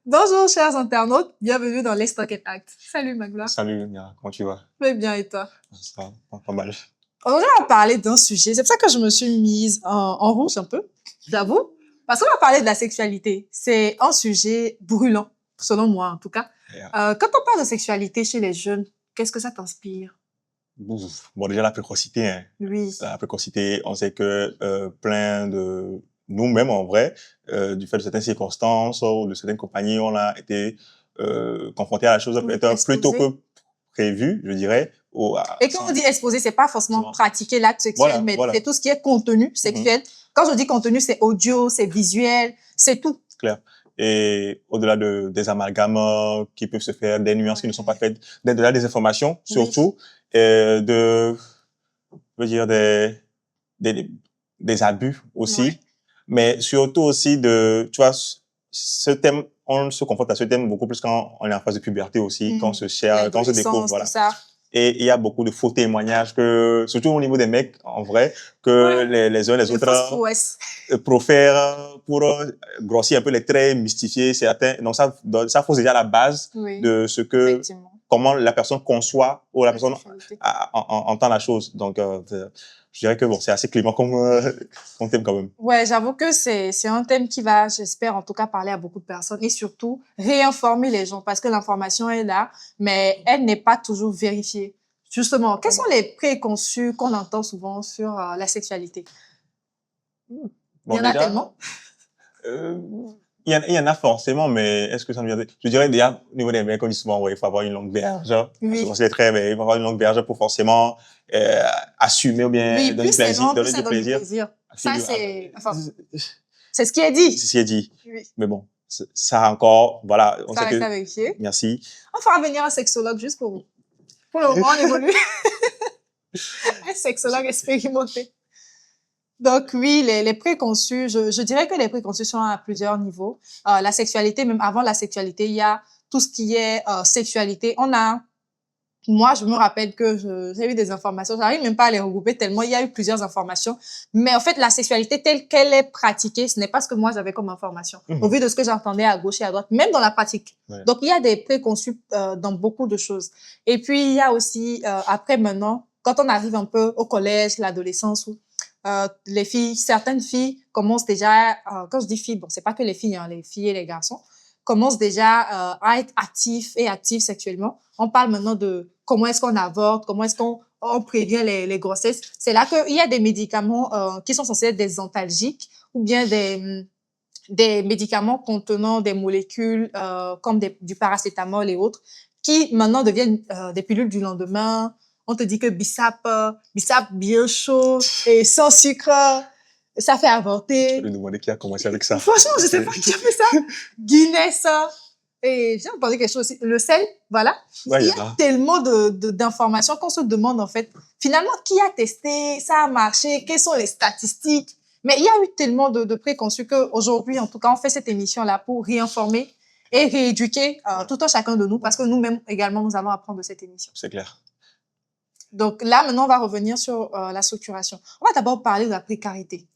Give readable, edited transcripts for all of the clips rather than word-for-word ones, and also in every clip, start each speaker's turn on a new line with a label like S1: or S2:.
S1: Bonjour, chers internautes. Bienvenue dans Let's Talk and Act. Salut, Magla.
S2: Salut, Mia, comment tu vas?
S1: Très bien, et toi?
S2: Ça va, pas mal.
S1: Aujourd'hui, on va parler d'un sujet. C'est pour ça que je me suis mise en rouge un peu, j'avoue. Parce qu'on va parler de la sexualité. C'est un sujet brûlant, selon moi en tout cas.
S2: Yeah.
S1: Quand on parle de sexualité chez les jeunes, qu'est-ce que ça t'inspire?
S2: Bon, déjà, la précocité, hein.
S1: Oui.
S2: La précocité, on sait que plein de nous-mêmes, en vrai, du fait de certaines circonstances ou de certaines compagnies, on a été confrontés à la chose peut-être plutôt que prévu, je dirais.
S1: Et quand on dit exposé, c'est pas forcément pratiquer l'acte sexuel, mais c'est tout ce qui est contenu sexuel. Quand je dis contenu, c'est audio, c'est visuel, c'est tout.
S2: Clair. Et au-delà des amalgames qui peuvent se faire, des nuances qui ne sont pas faites, au-delà des informations, surtout, je veux dire des abus aussi, mais surtout aussi tu vois, ce thème, on se confronte à ce thème beaucoup plus quand on est en phase de puberté aussi, quand on se cherche, quand on se découvre, voilà. Et il y a beaucoup de faux témoignages surtout au niveau des mecs, en vrai, que les uns les autres profèrent pour grossir un peu les traits, mystifier certains. Donc ça pose déjà la base de ce que, comment la personne conçoit ou la personne entend la chose. Donc, je dirais que bon, c'est assez clément comme thème quand même.
S1: Ouais, j'avoue que c'est un thème qui va, j'espère en tout cas, parler à beaucoup de personnes et surtout réinformer les gens parce que l'information est là, mais elle n'est pas toujours vérifiée. Justement, quels sont les préconçus qu'on entend souvent sur la sexualité? Il y en a tellement.
S2: Il y en a forcément, mais est-ce que ça nous vient je dirais déjà, au niveau des mecs, on dit souvent, ouais, il faut avoir une longue verge. Oui. C'est très, mais il faut avoir une longue verge pour forcément assumer ou bien donner du plaisir.
S1: Ça, c'est, enfin, c'est ce qui est dit.
S2: C'est ce qui est dit. Oui. Mais bon, ça encore, voilà.
S1: On sait que... vérifier.
S2: Merci.
S1: On fera venir un sexologue juste pour vous. Pour le moment, on évolue. Un sexologue expérimenté. Donc oui, les préconçus, je dirais que les préconçus sont à plusieurs niveaux. La sexualité, même avant la sexualité, il y a tout ce qui est sexualité. Moi, je me rappelle que j'ai eu des informations, j'arrive même pas à les regrouper tellement il y a eu plusieurs informations. Mais en fait, la sexualité telle qu'elle est pratiquée, ce n'est pas ce que moi j'avais comme information. Au vu de ce que j'entendais à gauche et à droite, même dans la pratique. Donc il y a des préconçus dans beaucoup de choses. Et puis il y a aussi après maintenant, quand on arrive un peu au collège, l'adolescence, les filles, certaines filles commencent déjà, quand je dis filles, bon, c'est pas que les filles, hein, les filles et les garçons, commencent déjà à être actifs sexuellement. On parle maintenant de comment est-ce qu'on avorte, comment est-ce qu'on prévient les grossesses. C'est là qu'il y a des médicaments qui sont censés être des antalgiques ou bien des médicaments contenant des molécules comme du paracétamol et autres, qui maintenant deviennent des pilules du lendemain. On te dit que bissap bien chaud et sans sucre, ça fait avorter.
S2: Je vais demander qui a commencé avec ça.
S1: Franchement, je sais pas qui a fait ça. Guinness, et j'ai entendu quelque chose aussi. Le sel, voilà.
S2: Ouais,
S1: il y a tellement d'informations qu'on se demande, en fait, finalement, qui a testé, ça a marché, quelles sont les statistiques. Mais il y a eu tellement de préconçus qu'aujourd'hui, en tout cas, on fait cette émission-là pour réinformer et rééduquer tout un chacun de nous, parce que nous-mêmes également, nous allons apprendre de cette émission.
S2: C'est clair.
S1: Donc là, maintenant, on va revenir sur la structuration. On va d'abord parler de la précarité.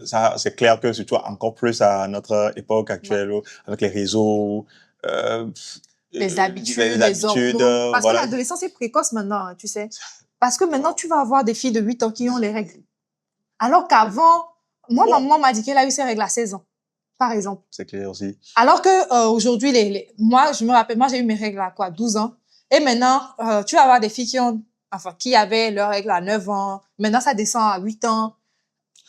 S2: Ça, c'est clair que surtout encore plus à notre époque actuelle, avec les réseaux,
S1: les habitudes, les hormones. Parce que l'adolescence est précoce maintenant, hein, tu sais. Parce que maintenant, tu vas avoir des filles de 8 ans qui ont les règles. Alors qu'avant, moi, maman m'a dit qu'elle a eu ses règles à 16 ans, par exemple.
S2: C'est clair aussi.
S1: Alors que aujourd'hui, moi, je me rappelle, moi, j'ai eu mes règles à 12 ans. Et maintenant, tu vas avoir des filles qui avaient leurs règles à 9 ans. Maintenant, ça descend à 8 ans.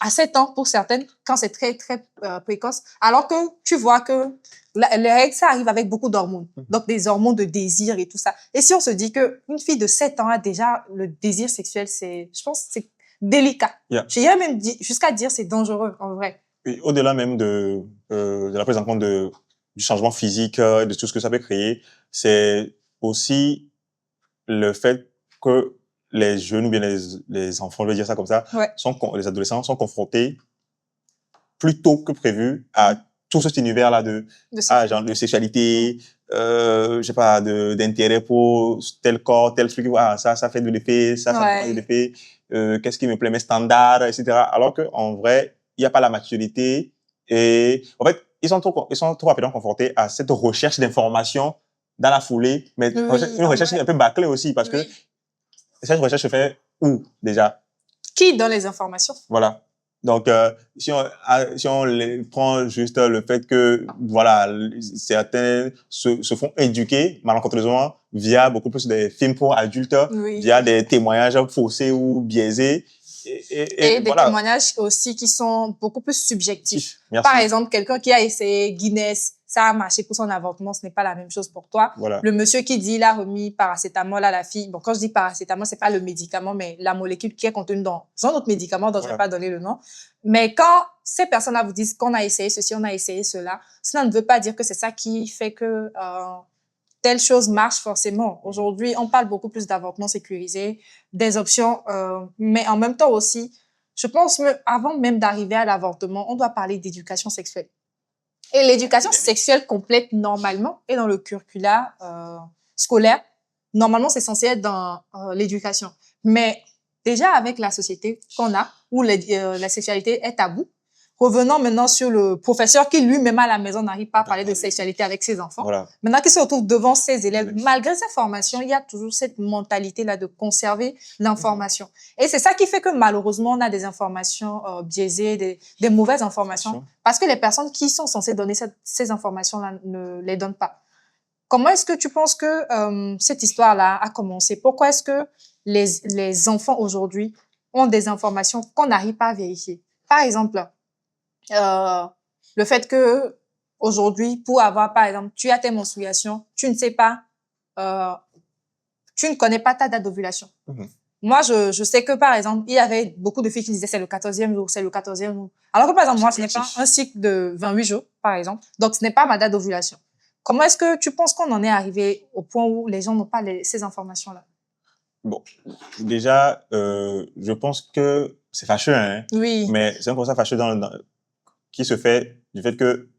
S1: À 7 ans pour certaines, quand c'est très, très précoce. Alors que tu vois que les règles, ça arrive avec beaucoup d'hormones. Donc, des hormones de désir et tout ça. Et si on se dit qu'une fille de 7 ans a déjà le désir sexuel, je pense que c'est délicat. J'ai même dit, jusqu'à dire c'est dangereux, en vrai.
S2: Et au-delà même de la prise en compte du changement physique, de tout ce que ça peut créer, c'est aussi le fait que les jeunes ou bien les enfants, je vais dire ça comme ça, les adolescents sont confrontés plus tôt que prévu à tout cet univers-là de sexualité, je sais pas, d'intérêt pour tel corps, tel truc, ça fait de l'effet, ça fait de l'effet, qu'est-ce qui me plaît, mes standards, etc. Alors que en vrai, il n'y a pas la maturité et en fait, ils sont trop rapidement confrontés à cette recherche d'informations dans la foulée, mais une recherche un peu bâclée aussi, parce que cette recherche se fait où, déjà?
S1: Qui donne les informations?
S2: Voilà. Donc, si on prend juste le fait que, voilà, certains se font éduquer malencontreusement via beaucoup plus des films pour adultes, via des témoignages faussés ou biaisés.
S1: Et des témoignages aussi qui sont beaucoup plus subjectifs. Par exemple, quelqu'un qui a essayé Guinness, ça a marché pour son avortement, ce n'est pas la même chose pour toi.
S2: Voilà.
S1: Le monsieur qui dit, il a remis paracétamol à la fille. Bon, quand je dis paracétamol, c'est pas le médicament, mais la molécule qui est contenue dans un autre médicament dont je vais pas donner le nom. Mais quand ces personnes-là vous disent qu'on a essayé ceci, on a essayé cela, cela ne veut pas dire que c'est ça qui fait que telle chose marche forcément. Aujourd'hui, on parle beaucoup plus d'avortement sécurisé, des options, mais en même temps aussi, je pense avant même d'arriver à l'avortement, on doit parler d'éducation sexuelle. Et l'éducation sexuelle complète, normalement, est dans le curricula scolaire. Normalement, c'est censé être dans l'éducation. Mais déjà, avec la société qu'on a, où la sexualité est tabou, revenons maintenant sur le professeur qui lui-même à la maison n'arrive pas à parler de sexualité avec ses enfants.
S2: Voilà.
S1: Maintenant qu'il se retrouve devant ses élèves, malgré sa formation, il y a toujours cette mentalité-là de conserver l'information. Et c'est ça qui fait que malheureusement, on a des informations biaisées, des mauvaises informations, parce que les personnes qui sont censées donner ces informations-là ne les donnent pas. Comment est-ce que tu penses que cette histoire-là a commencé? Pourquoi est-ce que les enfants aujourd'hui ont des informations qu'on n'arrive pas à vérifier? Par exemple, le fait que aujourd'hui, pour avoir, par exemple, tu as tes menstruations, tu ne sais pas, tu ne connais pas ta date d'ovulation. Moi, je sais que, par exemple, il y avait beaucoup de filles qui disaient c'est le 14e jour, c'est le 14e jour. Alors que, par exemple, moi, ce n'est pas un cycle de 28 jours, par exemple. Donc, ce n'est pas ma date d'ovulation. Comment est-ce que tu penses qu'on en est arrivé au point où les gens n'ont pas ces informations-là?
S2: Bon, déjà, je pense que c'est fâcheux, hein.
S1: Oui.
S2: Mais c'est un constat fâcheux qui se fait du fait que,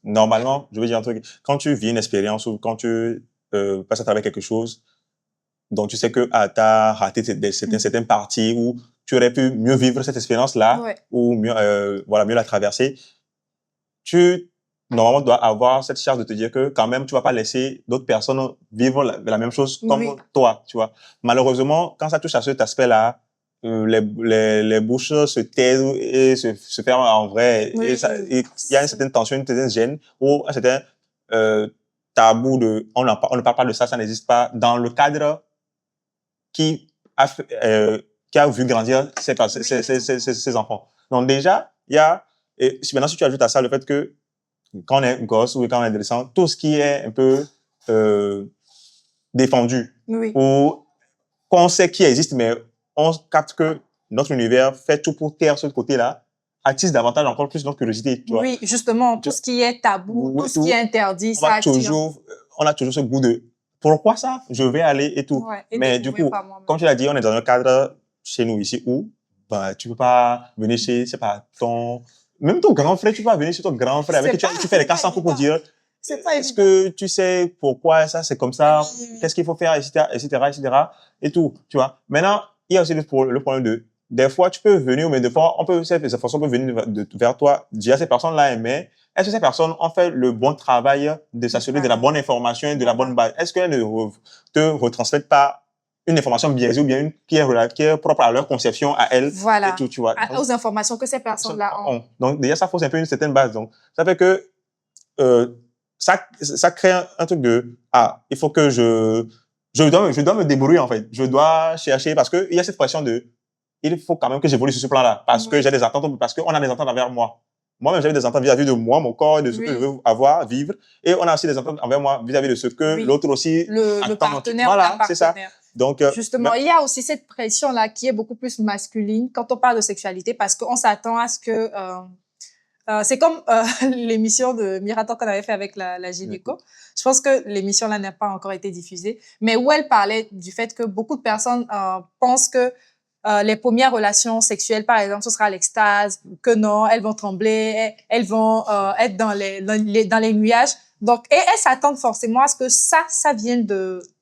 S2: normalement, je veux dire un truc, quand tu vis une expérience ou quand tu passes à travers quelque chose, donc tu sais que t'as raté certaines parties ou tu aurais pu mieux vivre cette expérience-là ou mieux, mieux la traverser, tu normalement dois avoir cette charge de te dire que quand même tu vas pas laisser d'autres personnes vivre la même chose comme toi, tu vois. Malheureusement, quand ça touche à cet aspect-là, les bouches se taisent et se ferment en vrai. Et il y a une certaine tension, une certaine gêne ou un certain tabou on ne parle pas de ça, ça n'existe pas dans le cadre qui a vu grandir ses enfants. Donc déjà, il y a, et maintenant si tu ajoutes à ça le fait que quand on est gosse ou quand on est adolescent, tout ce qui est un peu défendu ou qu'on sait qui existe, mais on capte que notre univers fait tout pour taire ce côté-là, attise davantage encore plus notre curiosité. Tu vois.
S1: Oui, justement, tout ce qui est tabou, tout ce qui est interdit, ça attire.
S2: On a toujours ce goût de pourquoi ça? Je vais aller et tout. Mais du coup, comme tu l'as dit, on est dans un cadre chez nous ici où tu peux pas venir chez, c'est pas même ton grand frère, tu peux pas venir chez ton grand frère avec qui tu fais les 400 coups pour dire est-ce que tu sais pourquoi ça c'est comme ça, qu'est-ce qu'il faut faire, etc., et tout, tu vois. Maintenant, il y a aussi le problème des fois tu peux venir, mais des fois ces personnes peuvent venir vers toi, dire ces personnes-là, mais est-ce que ces personnes ont fait le bon travail de s'assurer de la bonne information et de la bonne base? Est-ce qu'elles ne te retransmettent pas une information biaisée ou bien une qui est propre à leur conception, à elles,
S1: voilà,
S2: et tout, tu vois. Donc,
S1: aux informations que ces personnes-là ont.
S2: Donc, déjà, ça fausse un peu une certaine base. Donc, ça fait que ça crée un truc de il faut que je dois me débrouiller, en fait. Je dois chercher parce que il y a cette pression il faut quand même que j'évolue sur ce plan-là parce que j'ai des attentes, parce qu'on a des attentes envers moi. Moi-même, j'avais des attentes vis-à-vis de moi, mon corps, de ce que je veux avoir, vivre. Et on a aussi des attentes envers moi vis-à-vis de ce que l'autre aussi
S1: le partenaire.
S2: Voilà, c'est ça. Donc,
S1: justement, il y a aussi cette pression-là qui est beaucoup plus masculine quand on parle de sexualité parce qu'on s'attend à ce que... c'est comme l'émission de Mirator qu'on avait fait avec la gynéco. Je pense que l'émission-là n'a pas encore été diffusée, mais où elle parlait du fait que beaucoup de personnes pensent que les premières relations sexuelles, par exemple, ce sera l'extase, que non, elles vont trembler, elles vont être dans les nuages. Donc, et elles s'attendent forcément à ce que ça vienne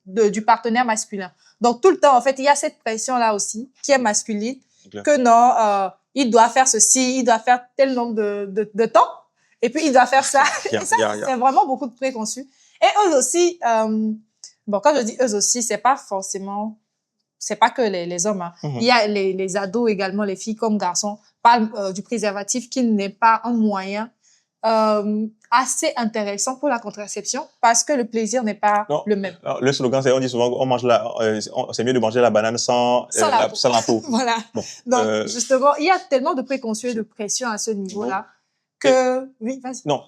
S1: du partenaire masculin. Donc, tout le temps, en fait, il y a cette pression-là aussi qui est masculine, que non, il doit faire ceci, il doit faire tel nombre de temps. et puis il doit faire ça. Et ça, c'est vraiment beaucoup de préconçus. Et eux aussi, bon, quand je dis eux aussi, c'est pas que les hommes. Hein. Il y a les ados également, les filles comme garçons, parlent du préservatif qui n'est pas un moyen assez intéressant pour la contraception parce que le plaisir n'est pas le même.
S2: Le slogan, c'est on dit souvent c'est mieux de manger la banane sans la peau.
S1: Voilà. Bon, donc, justement, il y a tellement de préconçus et de pression à ce niveau-là que... Oui, vas-y.
S2: Non,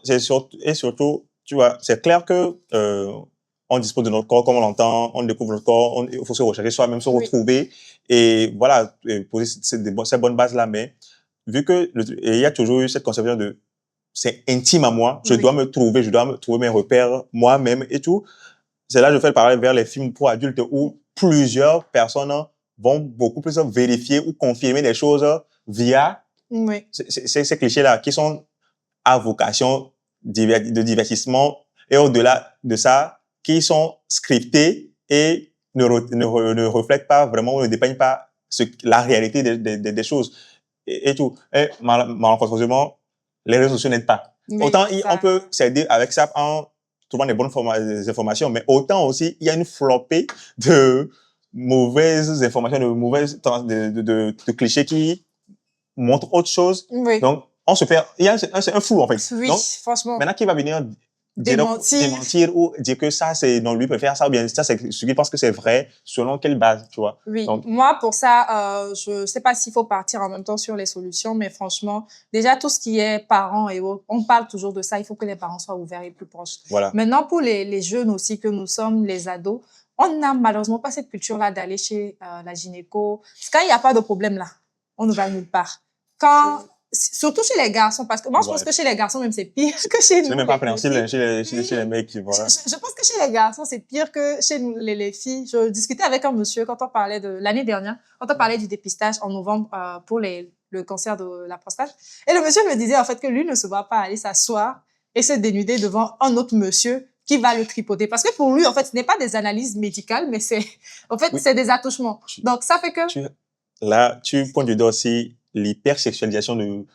S2: surtout, tu vois, c'est clair que on dispose de notre corps comme on l'entend, on découvre notre corps, il faut se rechercher soi-même, se retrouver et voilà, poser ces bonnes bases-là. Mais vu que il y a toujours eu cette conception de c'est intime à moi, je dois me trouver, je dois me trouver mes repères moi-même et tout. C'est là que je fais le parallèle vers les films pour adultes où plusieurs personnes vont beaucoup plus vérifier ou confirmer des choses via ces clichés-là qui sont à vocation de divertissement et au-delà de ça, qui sont scriptés et ne reflètent pas vraiment ou ne dépeignent pas la réalité des choses et tout. Et malheureusement, les réseaux sociaux n'aident pas. Autant on peut s'aider avec ça en trouvant des bonnes informations, mais autant aussi, il y a une flopée de mauvaises informations, de clichés qui montrent autre chose. Donc, on se perd. Il y a un flou, en fait.
S1: Oui, donc, franchement.
S2: Maintenant, qui va venir démentir ou dire que ça, c'est, non, lui préfère ça, ou bien ça, c'est ce qu'il pense que c'est vrai, selon quelle base, tu vois.
S1: Oui. Donc, moi, pour ça, je sais pas s'il faut partir en même temps sur les solutions, mais franchement, déjà, tout ce qui est parents et autres, on parle toujours de ça, il faut que les parents soient ouverts et plus proches.
S2: Voilà.
S1: Maintenant, pour les jeunes aussi que nous sommes, les ados, on n'a malheureusement pas cette culture-là d'aller chez la gynéco. Parce que quand il n'y a pas de problème là, on ne va nulle part. Surtout chez les garçons, parce que moi, je pense que chez les garçons, même, c'est pire que chez nous.
S2: C'est même pas préhensible chez les mecs, voilà.
S1: Je pense que chez les garçons, c'est pire que chez nous, les filles. Je discutais avec un monsieur quand on parlait l'année dernière, quand on parlait du dépistage en novembre, pour le cancer de la prostate. Et le monsieur me disait, en fait, que lui ne se va pas aller s'asseoir et se dénuder devant un autre monsieur qui va le tripoter. Parce que pour lui, en fait, ce n'est pas des analyses médicales, mais c'est des attouchements. Donc, ça fait que...
S2: Là, tu pointes du doigt aussi l'hypersexualisation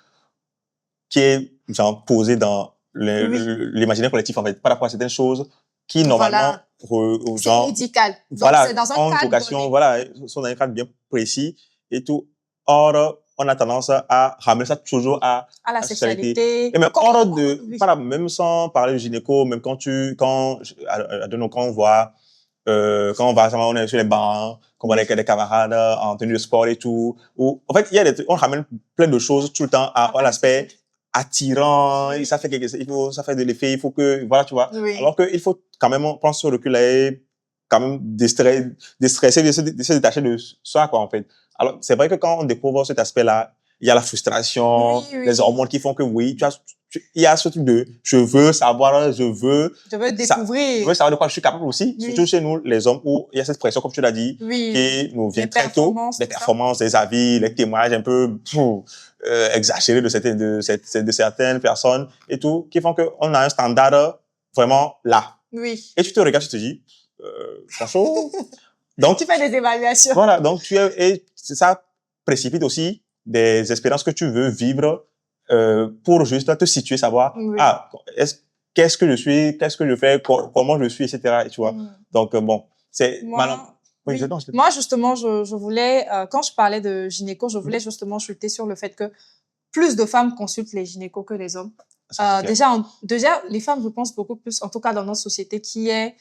S2: qui est genre posée dans l'imaginaire collectif en fait par rapport à certaines choses qui normalement
S1: c'est médical. Donc,
S2: voilà,
S1: c'est dans un cadre
S2: vocation,
S1: donné.
S2: voilà, sont dans un cadre bien précis et tout. Or, on a tendance à ramener ça toujours à
S1: la sexualité.
S2: Et même hors voilà, même sans parler de gynéco, même quand on voit quand on est sur les bancs, qu'on voit des camarades en tenue de sport et tout. En fait, on ramène plein de choses tout le temps à l'aspect attirant, et ça fait de l'effet, il faut que, voilà, tu vois.
S1: Oui.
S2: Alors qu'il faut quand même prendre ce recul et quand même déstresser, de se détacher de ça, quoi, en fait. Alors, c'est vrai que quand on découvre cet aspect-là, il y a la frustration, les hormones qui font que il y a ce truc de je veux savoir, je veux
S1: découvrir.
S2: Je veux savoir de quoi je suis capable aussi. Surtout chez nous, les hommes, où il y a cette pression, comme tu l'as dit, qui nous vient très tôt. Les performances, les avis, les témoignages un peu exagérés de certaines personnes et tout, qui font qu'on a un standard vraiment là.
S1: Oui.
S2: Et tu te regardes, tu te dis, franchement. Donc,
S1: tu fais des évaluations.
S2: Voilà. Donc, et ça précipite aussi des expériences que tu veux vivre pour juste te situer, savoir, qu'est-ce que je suis, qu'est-ce que je fais, comment je suis, etc. Et tu vois. Donc, bon, c'est
S1: Moi, justement, je voulais, quand je parlais de gynéco, je voulais justement chuter sur le fait que plus de femmes consultent les gynécos que les hommes. Déjà, les femmes, je pense beaucoup plus, en tout cas dans notre société, qui est,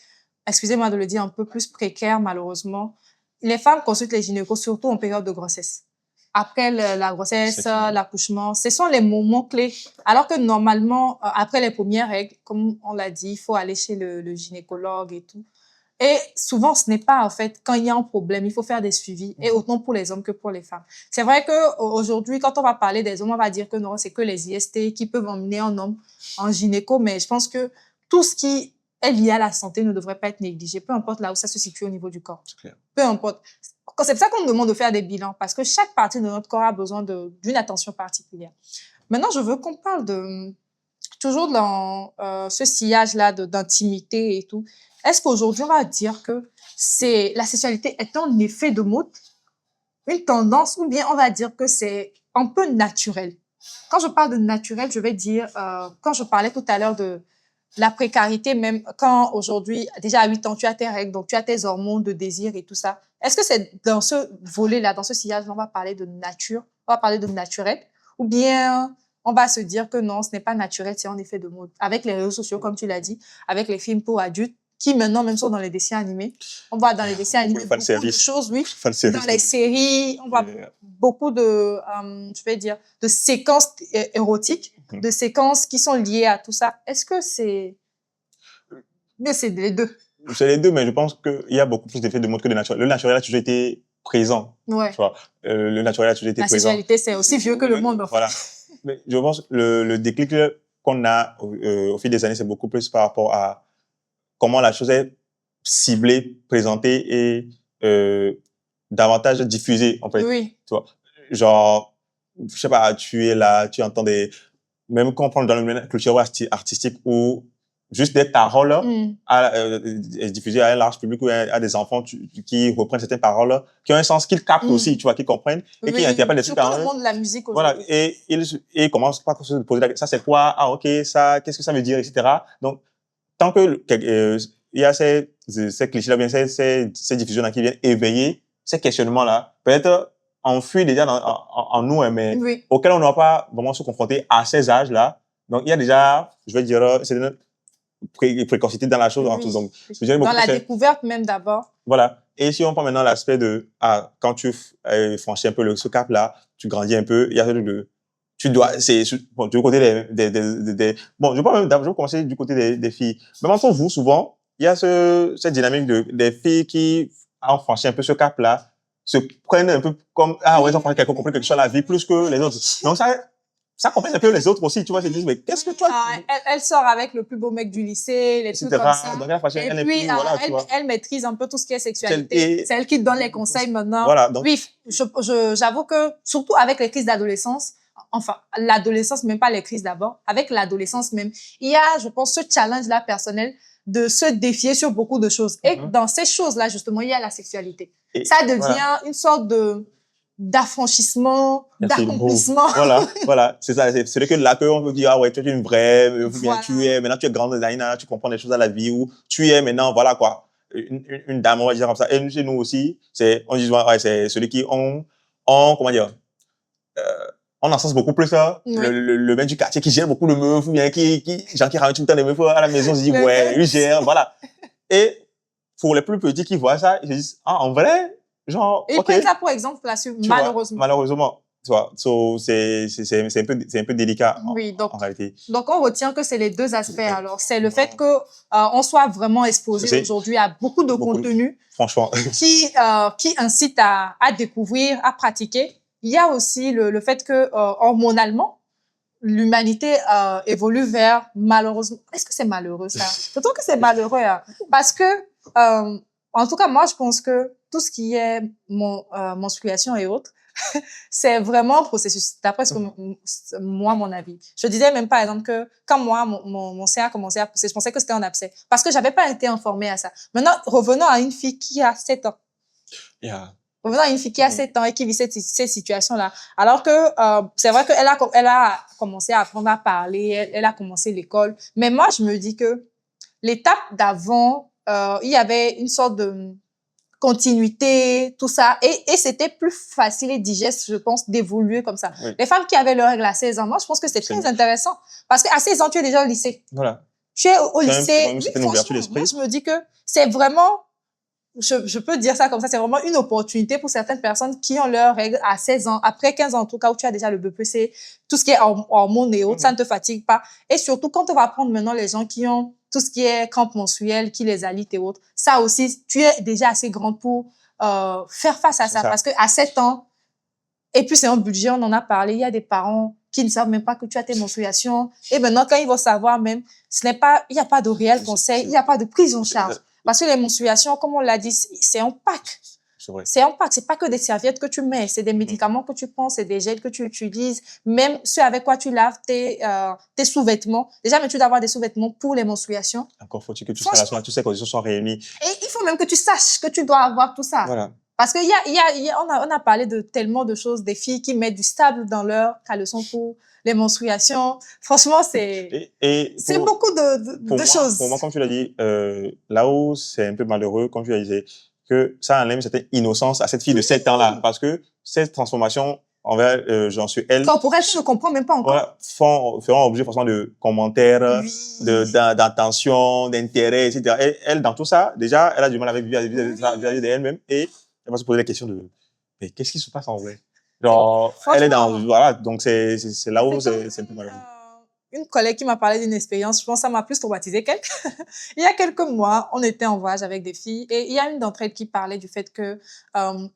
S1: excusez-moi de le dire, un peu plus précaire, malheureusement. Les femmes consultent les gynécos surtout en période de grossesse. Après la grossesse, l'accouchement, ce sont les moments clés. Alors que normalement, après les premières règles, comme on l'a dit, il faut aller chez le gynécologue et tout. Et souvent, ce n'est pas, en fait, quand il y a un problème, il faut faire des suivis, et autant pour les hommes que pour les femmes. C'est vrai que aujourd'hui, quand on va parler des hommes, on va dire que non, c'est que les IST qui peuvent emmener un homme en gynéco, mais je pense que tout ce qui est lié à la santé ne devrait pas être négligé, peu importe là où ça se situe au niveau du corps. C'est clair. Peu importe. C'est pour ça qu'on nous demande de faire des bilans, parce que chaque partie de notre corps a besoin d'une attention particulière. Maintenant, je veux qu'on parle toujours dans ce sillage-là d'intimité et tout. Est-ce qu'aujourd'hui, on va dire que la sexualité est un effet de mode, une tendance, ou bien on va dire que c'est un peu naturel? quand je parle de naturel, je vais dire, quand je parlais tout à l'heure de la précarité, même quand aujourd'hui, déjà à 8 ans, tu as tes règles, donc tu as tes hormones de désir et tout ça. Est-ce que c'est dans ce volet-là, dans ce sillage, on va parler de nature, on va parler de naturel, ou bien on va se dire que non, ce n'est pas naturel, c'est en effet de mode. Avec les réseaux sociaux, comme tu l'as dit, avec les films pour adultes, qui maintenant même sont dans les dessins animés. On voit dans les dessins animés beaucoup de choses, oui. Dans les séries, on voit beaucoup de, je vais dire, de séquences érotiques, de séquences qui sont liées à tout ça. Est-ce que c'est... Mais c'est les deux.
S2: C'est les deux, mais je pense qu'il y a beaucoup plus d'effets de mode que de naturel. Le naturel a toujours été présent.
S1: Ouais.
S2: Tu vois, le naturel a toujours été présent.
S1: La sexualité, c'est aussi vieux que le monde.
S2: Voilà. Mais je pense que le déclic qu'on a au fil des années, c'est beaucoup plus par rapport à comment la chose est ciblée, présentée et davantage diffusée, en fait.
S1: Oui.
S2: Tu vois, genre, je sais pas, tu es là, tu entends des... Même quand on prend dans le domaine culturel artistique ou juste des paroles diffusées à un large public ou à des enfants qui reprennent certaines paroles, qui ont un sens qu'ils captent aussi, tu vois, qu'ils comprennent et qui interprètent des trucs.
S1: Surtout le monde de la musique
S2: voilà, et ils commencent pas à se poser la question, ça c'est quoi, ah ok, ça, qu'est-ce que ça veut dire, etc. Donc, tant que il y a ces clichés-là, bien ces diffusions-là qui viennent éveiller ces questionnements-là, peut-être enfouis déjà en nous, mais auxquels on n'aura pas vraiment se confronter à ces âges-là. Donc, il y a déjà, je vais dire, c'est une précocité dans la chose. Donc, je dirais
S1: dans la découverte même d'abord.
S2: Voilà. Et si on prend maintenant l'aspect de, quand tu franchis un peu ce cap-là, tu grandis un peu, il y a ce truc de, tu dois, c'est, bon, du côté bon, je vais commencer du côté des filles. Même entre vous, souvent, il y a cette dynamique des filles qui ont franchi un peu ce cap-là, se prennent un peu comme, ouais, ils ont compris quelque chose à la vie plus que les autres. Donc ça complète un peu les autres aussi, tu vois, ils disent, mais qu'est-ce que toi...
S1: Elle sort avec le plus beau mec du lycée, les trucs comme ça.
S2: Donc,
S1: et puis, elle maîtrise un peu tout ce qui est sexualité. C'est elle qui donne les conseils maintenant.
S2: Voilà, donc...
S1: Oui, j'avoue que, surtout avec les crises d'adolescence, enfin, l'adolescence, même pas les crises d'abord, avec l'adolescence même, il y a, je pense, ce challenge-là personnel de se défier sur beaucoup de choses. Et dans ces choses-là, justement, il y a la sexualité. Et ça devient une sorte d'affranchissement, d'accomplissement.
S2: Voilà. C'est ça. C'est que là qu'on peut dire, ouais, tu es une vraie, tu es, maintenant tu es grande, tu comprends des choses à la vie, ou tu es maintenant, voilà, quoi. Une dame, on va dire comme ça. Et chez nous aussi, on dit, ouais, c'est celui qui comment dire, on encense beaucoup plus ça. Le mec du quartier qui gère beaucoup de meufs, ou bien qui ramène tout le temps des meufs à la maison, se dit, ouais, lui gère, voilà. Et pour les plus petits qui voient ça, ils se disent, en vrai, genre,
S1: et ils prennent ça pour exemple là-dessus, malheureusement.
S2: Malheureusement. Tu vois, c'est un peu délicat en réalité.
S1: Donc, on retient que c'est les deux aspects. Alors, c'est le fait que on soit vraiment exposé aujourd'hui à beaucoup de contenu,
S2: franchement,
S1: qui incite à découvrir, à pratiquer. Il y a aussi le fait que hormonalement, l'humanité évolue vers, malheureusement, est-ce que c'est malheureux ça? Je trouve que c'est malheureux, hein, parce que en tout cas, moi, je pense que tout ce qui est menstruation et autres, c'est vraiment un processus, d'après ce que moi, mon avis. Je disais même, par exemple, que quand moi, mon sein a commencé à pousser, je pensais que c'était un abcès, parce que j'avais pas été informée à ça. Maintenant, revenons à une fille qui a 7 ans. Revenons à une fille qui a 7 ans et qui vit ces situations-là. Alors que c'est vrai qu'elle a commencé à apprendre à parler, elle a commencé l'école. Mais moi, je me dis que l'étape d'avant, il y avait une sorte de continuité, tout ça. Et c'était plus facile et digeste, je pense, d'évoluer comme ça. Oui. Les femmes qui avaient leurs règles à 16 ans, moi, je pense que c'est très intéressant. Parce qu'à 16 ans, tu es déjà au lycée.
S2: Voilà.
S1: Tu es au lycée. Oui, franchement, moi, je me dis que c'est vraiment... Je peux dire ça comme ça, c'est vraiment une opportunité pour certaines personnes qui ont leurs règles à 16 ans, après 15 ans en tout cas, où tu as déjà le BPC, tout ce qui est hormones et autres, ça ne te fatigue pas. Et surtout, quand on va prendre maintenant les gens qui ont tout ce qui est crampes menstruelles, qui les alitent et autres, ça aussi, tu es déjà assez grande pour faire face à ça. Parce que à 7 ans, et puis c'est un budget, on en a parlé, il y a des parents qui ne savent même pas que tu as tes menstruations. Et maintenant, quand ils vont savoir même, il n'y a pas de réel conseil, il n'y a pas de prise en charge. Parce que les menstruations, comme on l'a dit, c'est un pack. C'est un pack. C'est pas que des serviettes que tu mets. C'est des médicaments que tu prends, c'est des gels que tu utilises. Même ceux avec quoi tu laves tes sous-vêtements. Déjà, mais tu dois avoir des sous-vêtements pour les menstruations.
S2: Encore faut-il que tu sois là, toutes ces conditions soient réunies.
S1: Et il faut même que tu saches que tu dois avoir tout ça.
S2: Voilà.
S1: Parce qu'il on a parlé de tellement de choses, des filles qui mettent du stable dans leur caleçon pour les menstruations. Franchement, c'est beaucoup de choses.
S2: Pour moi, comme tu l'as dit, là où c'est un peu malheureux, comme tu l'as dit, c'est que ça enlève une certaine innocence à cette fille de 7 ans-là. Parce que cette transformation envers, j'en suis elle.
S1: Corporelle, tu ne comprends même pas encore.
S2: Voilà, feront objet forcément de commentaires, d'attention, d'intérêt, etc. Et elle, dans tout ça, déjà, elle a du mal avec vis-à-vis d'elle-même et elle va se poser la question de, mais qu'est-ce qui se passe en vrai? Genre, elle est dans, voilà, donc c'est là où c'est un peu malheureux.
S1: Une collègue qui m'a parlé d'une expérience, je pense que ça m'a plus traumatisée qu'elle. Il y a quelques mois, on était en voyage avec des filles et il y a une d'entre elles qui parlait du fait que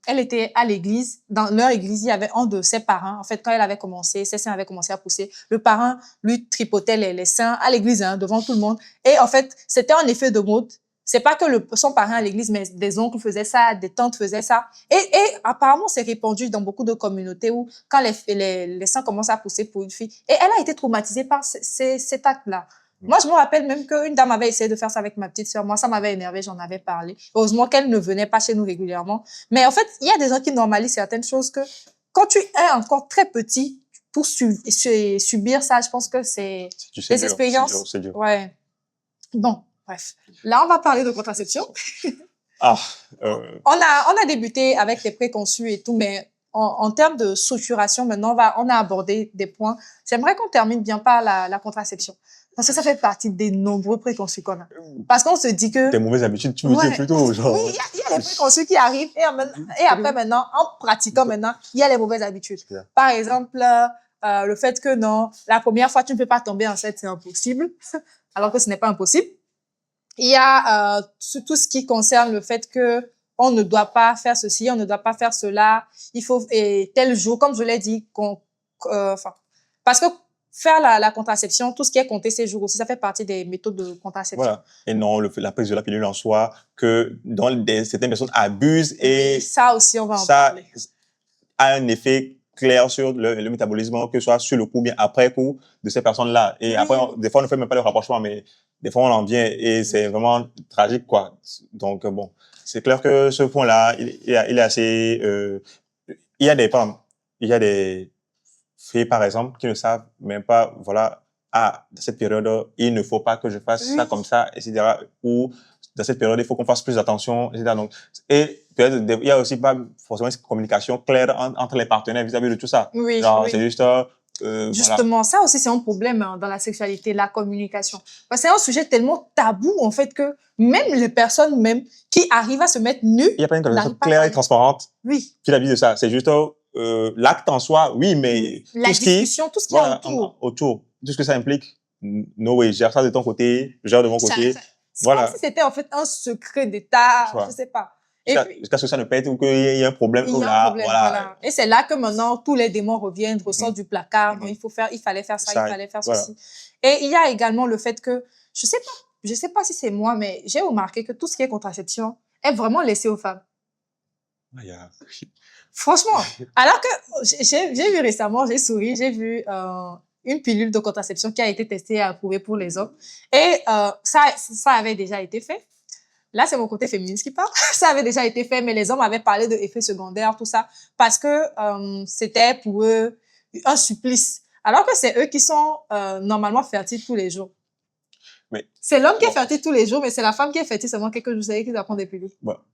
S1: elle était à l'église. Dans leur église, il y avait un de ses parents. En fait, quand elle avait commencé, ses seins avaient commencé à pousser. Le parent lui tripotait les seins à l'église, hein, devant tout le monde. Et en fait, c'était un effet de mode. C'est pas que son parent à l'église, mais des oncles faisaient ça, des tantes faisaient ça. Et apparemment, c'est répandu dans beaucoup de communautés où quand les seins commencent à pousser pour une fille. Et elle a été traumatisée par cet acte-là. Moi, je me rappelle même qu'une dame avait essayé de faire ça avec ma petite sœur. Moi, ça m'avait énervée, j'en avais parlé. Heureusement qu'elle ne venait pas chez nous régulièrement. Mais en fait, il y a des gens qui normalisent certaines choses que quand tu es encore très petit, pour subir ça, je pense que c'est des expériences.
S2: C'est dur.
S1: Ouais. Bon. Bref, là, on va parler de contraception. On a débuté avec les préconçus et tout, mais en termes de structuration, maintenant, on a abordé des points. J'aimerais qu'on termine bien par la contraception. Parce que ça fait partie des nombreux préconçus qu'on a. Parce qu'on se dit que...
S2: Tes mauvaises habitudes, tu me dis plutôt, genre...
S1: Oui, il y a les préconçus qui arrivent et après maintenant, en pratiquant maintenant, il y a les mauvaises habitudes. Par exemple, le fait que non, la première fois, tu ne peux pas tomber enceinte, c'est impossible. Alors que ce n'est pas impossible. Il y a tout ce qui concerne le fait que on ne doit pas faire ceci, on ne doit pas faire cela. Il faut tel jour, comme je l'ai dit, parce que faire la contraception, tout ce qui est compter ces jours aussi, ça fait partie des méthodes de contraception.
S2: Voilà. Et non, la prise de la pilule en soi, que certaines personnes abusent et
S1: ça aussi, on va en parler.
S2: Ça a un effet clair sur le métabolisme, que ce soit sur le coup ou bien après coup de ces personnes-là. Et après, des fois, on ne fait même pas le rapprochement, mais des fois, on en vient et c'est vraiment tragique, quoi. Donc, bon, c'est clair que ce point-là, il est assez... il y a des filles, par exemple, qui ne savent même pas, voilà, dans cette période, il ne faut pas que je fasse ça comme ça, etc. Ou dans cette période, il faut qu'on fasse plus attention, etc. Donc, et peut-être, il y a aussi pas forcément une communication claire entre les partenaires vis-à-vis de tout ça. C'est juste...
S1: Justement, ça aussi, c'est un problème dans la sexualité, la communication. Parce que c'est un sujet tellement tabou, en fait, que même les personnes même qui arrivent à se mettre nues...
S2: Il n'y a pas une communication claire et transparente vis-à-vis de ça. C'est juste l'acte en soi, oui, mais...
S1: La discussion, tout ce qu'il y a
S2: autour. Tout ce que ça implique. No way, gère ça de ton côté, gère de mon côté.
S1: Voilà. Comme si c'était en fait un secret d'État, je sais pas.
S2: Jusqu'à ce que ça ne pète ou qu'il y ait un problème.
S1: Voilà. Et c'est là que maintenant, tous les démons reviennent, ressortent du placard. Donc, il fallait faire ça, il fallait faire ceci. Et il y a également le fait que, je sais pas si c'est moi, mais j'ai remarqué que tout ce qui est contraception est vraiment laissé aux femmes. Franchement. Alors que j'ai vu récemment, j'ai souri, j'ai vu une pilule de contraception qui a été testée et approuvée pour les hommes. Et ça avait déjà été fait. Là, c'est mon côté féministe qui parle. Ça avait déjà été fait, mais les hommes avaient parlé d'effets secondaires, tout ça, parce que c'était pour eux un supplice. Alors que c'est eux qui sont normalement fertiles tous les jours. C'est l'homme qui est fertile tous les jours, mais c'est la femme qui est fertile seulement quelques jours, qui doit prendre des pilules.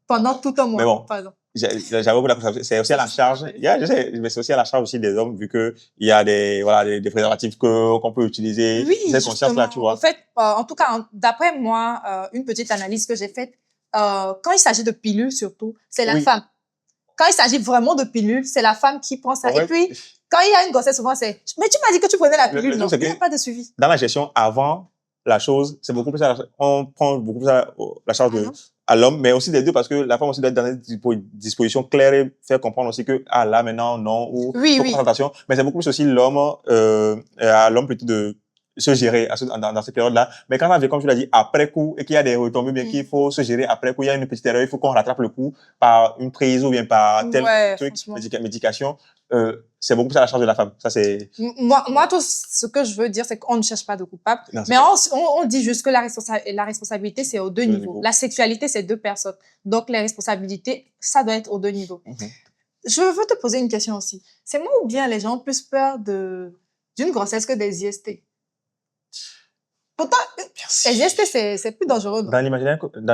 S1: Pendant tout un mois,
S2: mais bon,
S1: par exemple.
S2: J'avoue que c'est aussi à la charge. Je sais, mais c'est aussi à la charge aussi des hommes, vu que il y a des préservatifs qu'on peut utiliser.
S1: Oui,
S2: cette conscience-là, tu vois.
S1: En fait, en tout cas, d'après moi, une petite analyse que j'ai faite, quand il s'agit de pilules surtout, c'est la femme. Quand il s'agit vraiment de pilules, c'est la femme qui prend ça. Et puis, quand il y a une grossesse, souvent c'est, mais tu m'as dit que tu prenais la pilule, non? Il n'y a pas de suivi.
S2: Dans la gestion avant la chose, c'est beaucoup plus on prend beaucoup plus la charge à l'homme, mais aussi des deux, parce que la femme aussi doit être dans une disposition claire et faire comprendre aussi que, là, maintenant, non, ou concentration. Mais c'est beaucoup plus aussi l'homme, à l'homme plutôt de se gérer dans cette période-là. Mais quand ça vient, comme tu l'as dit, après coup, et qu'il y a des retombées, bien qu'il faut se gérer après coup, il y a une petite erreur, il faut qu'on rattrape le coup par une prise ou bien par tel truc, médication. c'est beaucoup plus à la charge de la femme. Ça, c'est...
S1: Moi, tout ce que je veux dire, c'est qu'on ne cherche pas de coupable. Non, mais on dit juste que la responsabilité, c'est aux deux niveaux. La sexualité, c'est deux personnes. Donc, les responsabilités, ça doit être aux deux niveaux. Je veux te poser une question aussi. C'est moi ou bien les gens ont plus peur d'une grossesse que des IST? Pourtant, les IST, c'est plus dangereux.
S2: Dans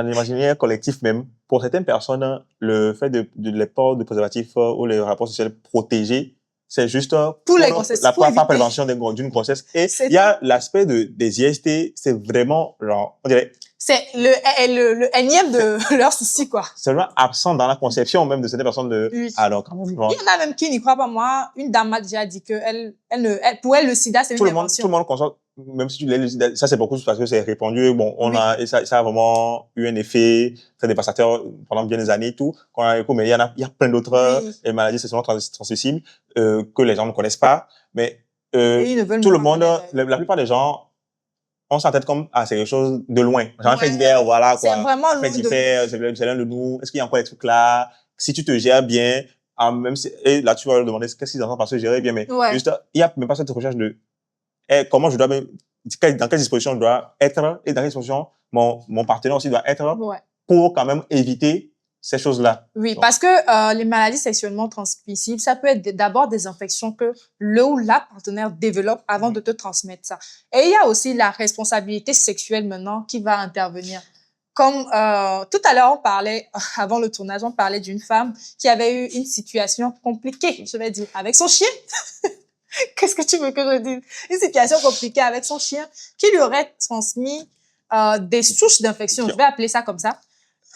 S2: l'imaginaire collectif même, pour certaines personnes, le fait de les ports de préservatifs ou les rapports sexuels protégés, c'est juste
S1: pour les grossesses,
S2: la première prévention d'une grossesse. Et il y a l'aspect des IST, c'est vraiment, genre, on dirait...
S1: C'est le énième de leur souci, quoi.
S2: C'est vraiment absent dans la conception même de certaines personnes de...
S1: Oui.
S2: Alors, quand même, genre...
S1: Il y en a même qui n'y croient pas. Moi, une dame m'a déjà dit que pour elle, le sida, c'est une invention.
S2: Tout le monde constate, même si tu l'as, le sida, ça c'est beaucoup parce que c'est répandu. Bon, et ça a vraiment eu un effet très dévastateur pendant bien des années et tout. Mais il y a plein d'autres maladies sexuellement transmissibles, que les gens ne connaissent pas. Mais, tout le monde, la plupart des gens, on s'en tête comme, c'est quelque chose de loin. J'en ai fait divers, voilà, quoi.
S1: C'est vraiment loin.
S2: C'est l'un de nous. Est-ce qu'il y a encore des trucs là? Si tu te gères bien, même si, et là, tu vas leur demander qu'est-ce qu'ils entendent par se gérer bien, mais juste, il y a même pas cette recherche de, comment je dois, dans quelle disposition je dois être, et dans quelle disposition mon partenaire aussi doit être, pour quand même éviter ces choses-là.
S1: Oui, parce que les maladies sexuellement transmissibles, ça peut être d'abord des infections que le ou la partenaire développe avant de te transmettre ça. Et il y a aussi la responsabilité sexuelle maintenant qui va intervenir. Comme tout à l'heure, on parlait, avant le tournage, on parlait d'une femme qui avait eu une situation compliquée, je vais dire, avec son chien. Qu'est-ce que tu veux que je dise? Une situation compliquée avec son chien qui lui aurait transmis des souches d'infection. Je vais appeler ça comme ça.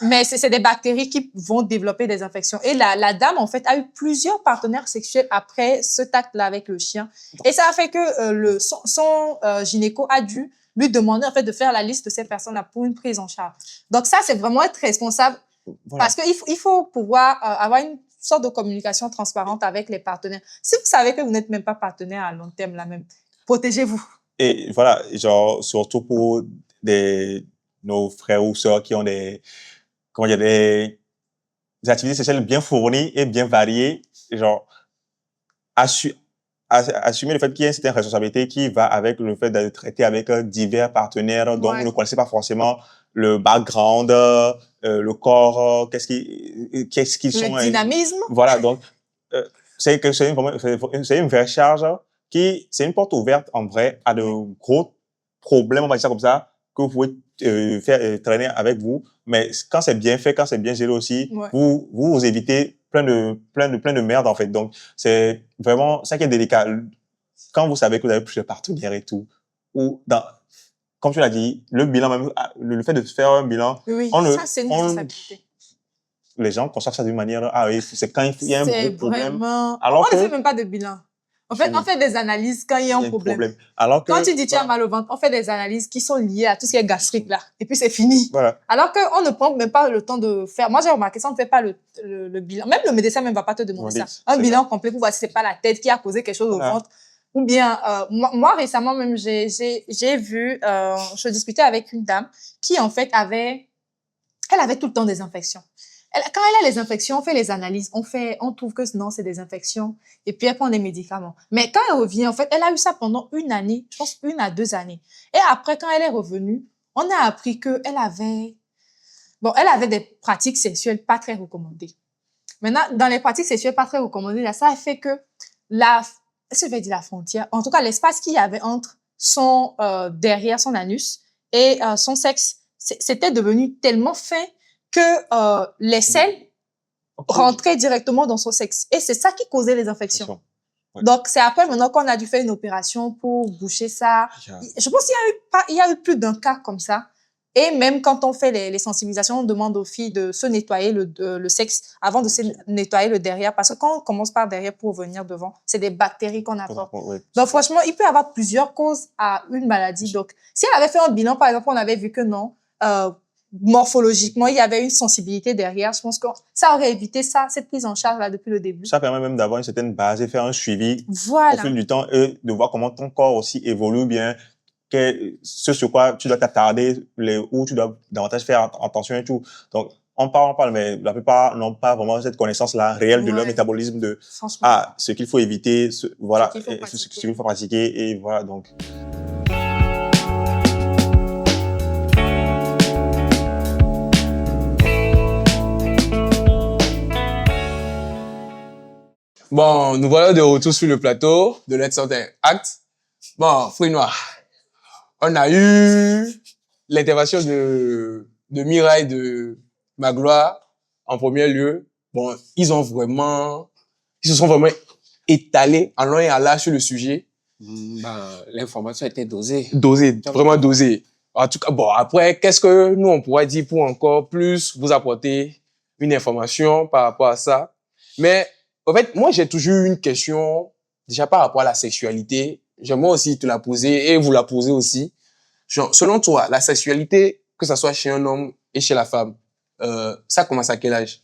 S1: Mais c'est des bactéries qui vont développer des infections. Et la dame, en fait, a eu plusieurs partenaires sexuels après ce acte-là avec le chien. Et ça a fait que son gynéco a dû lui demander, en fait, de faire la liste de ces personnes-là pour une prise en charge. Donc ça, c'est vraiment être responsable. Voilà. Parce qu'il faut pouvoir avoir une sorte de communication transparente avec les partenaires. Si vous savez que vous n'êtes même pas partenaire à long terme, là même, protégez-vous.
S2: Et voilà, genre, surtout pour nos frères ou sœurs qui ont des activités sexuelles bien fournies et bien variées, genre, assumer le fait qu'il y a une certaine responsabilité qui va avec le fait d'être traité avec divers partenaires dont vous ne connaissez pas forcément le background, le corps, qu'est-ce qu'ils sont.
S1: Le dynamisme.
S2: Voilà, donc, c'est une vraie charge c'est une porte ouverte, en vrai, à de gros problèmes, on va dire ça comme ça, que vous pouvez faire traîner avec vous. Mais quand c'est bien fait, quand c'est bien géré aussi, vous évitez plein de merde, en fait. Donc, c'est vraiment ça qui est délicat. Quand vous savez que vous avez plusieurs partenaires et tout, ou comme tu l'as dit, le bilan même, le fait de faire un bilan,
S1: ça, c'est une responsabilité.
S2: Les gens conçoivent ça d'une manière, c'est quand il y a un gros problème.
S1: Alors on ne fait même pas de bilan. En fait, on fait des analyses quand il y a un problème.
S2: Alors
S1: quand tu dis tu as mal au ventre, on fait des analyses qui sont liées à tout ce qui est gastrique là. Et puis c'est fini. Voilà. Alors qu'on ne prend même pas le temps de faire. Moi, j'ai remarqué ça, on ne fait pas le bilan. Même le médecin même va pas te demander ça. Un bilan complet pour voir si c'est pas la tête qui a causé quelque chose au ventre. Ou bien, moi récemment même, j'ai vu, je discutais avec une dame qui en fait elle avait tout le temps des infections. Quand elle a les infections, on fait les analyses, on trouve que non, c'est des infections, et puis elle prend des médicaments. Mais quand elle revient, en fait, elle a eu ça pendant une année, je pense 1 à 2 années. Et après, quand elle est revenue, on a appris que elle avait des pratiques sexuelles pas très recommandées. Maintenant, dans les pratiques sexuelles pas très recommandées, là, ça a fait que est-ce que je vais dire la frontière? En tout cas, l'espace qu'il y avait entre derrière son anus et son sexe, c'était devenu tellement fin que les selles rentraient directement dans son sexe. Et c'est ça qui causait les infections. Donc, c'est après maintenant qu'on a dû faire une opération pour boucher ça. Je pense qu'il y a eu plus d'un cas comme ça. Et même quand on fait les sensibilisations, on demande aux filles de se nettoyer le sexe avant de se nettoyer le derrière. Parce que quand on commence par derrière pour venir devant, c'est des bactéries qu'on apporte. Donc, franchement, il peut y avoir plusieurs causes à une maladie. Donc, si elle avait fait un bilan, par exemple, on avait vu que non, morphologiquement, il y avait une sensibilité derrière. Je pense que ça aurait évité cette prise en charge là depuis le début.
S2: Ça permet même d'avoir une certaine base et faire un suivi au fil du temps et de voir comment ton corps aussi évolue bien, ce sur quoi tu dois t'attarder, où tu dois davantage faire attention et tout. Donc, on parle, mais la plupart n'ont pas vraiment cette connaissance-là réelle de leur métabolisme, de ce qu'il faut éviter, ce qu'il faut pratiquer, et voilà, donc.
S3: Bon, nous voilà de retour sur le plateau de Let's Santé Act. Bon, Fruit Noir, on a eu l'intervention de Mireille de Magloire en premier lieu. Bon, ils se sont vraiment étalés en long et en large sur le sujet.
S4: L'information était dosée.
S3: Vraiment dosée. En tout cas, bon, après, qu'est-ce que nous, on pourrait dire pour encore plus vous apporter une information par rapport à ça? Mais, en fait, moi, j'ai toujours eu une question, déjà par rapport à la sexualité. J'aimerais aussi te la poser et vous la poser aussi. Genre, selon toi, la sexualité, que ça soit chez un homme et chez la femme, ça commence à quel âge?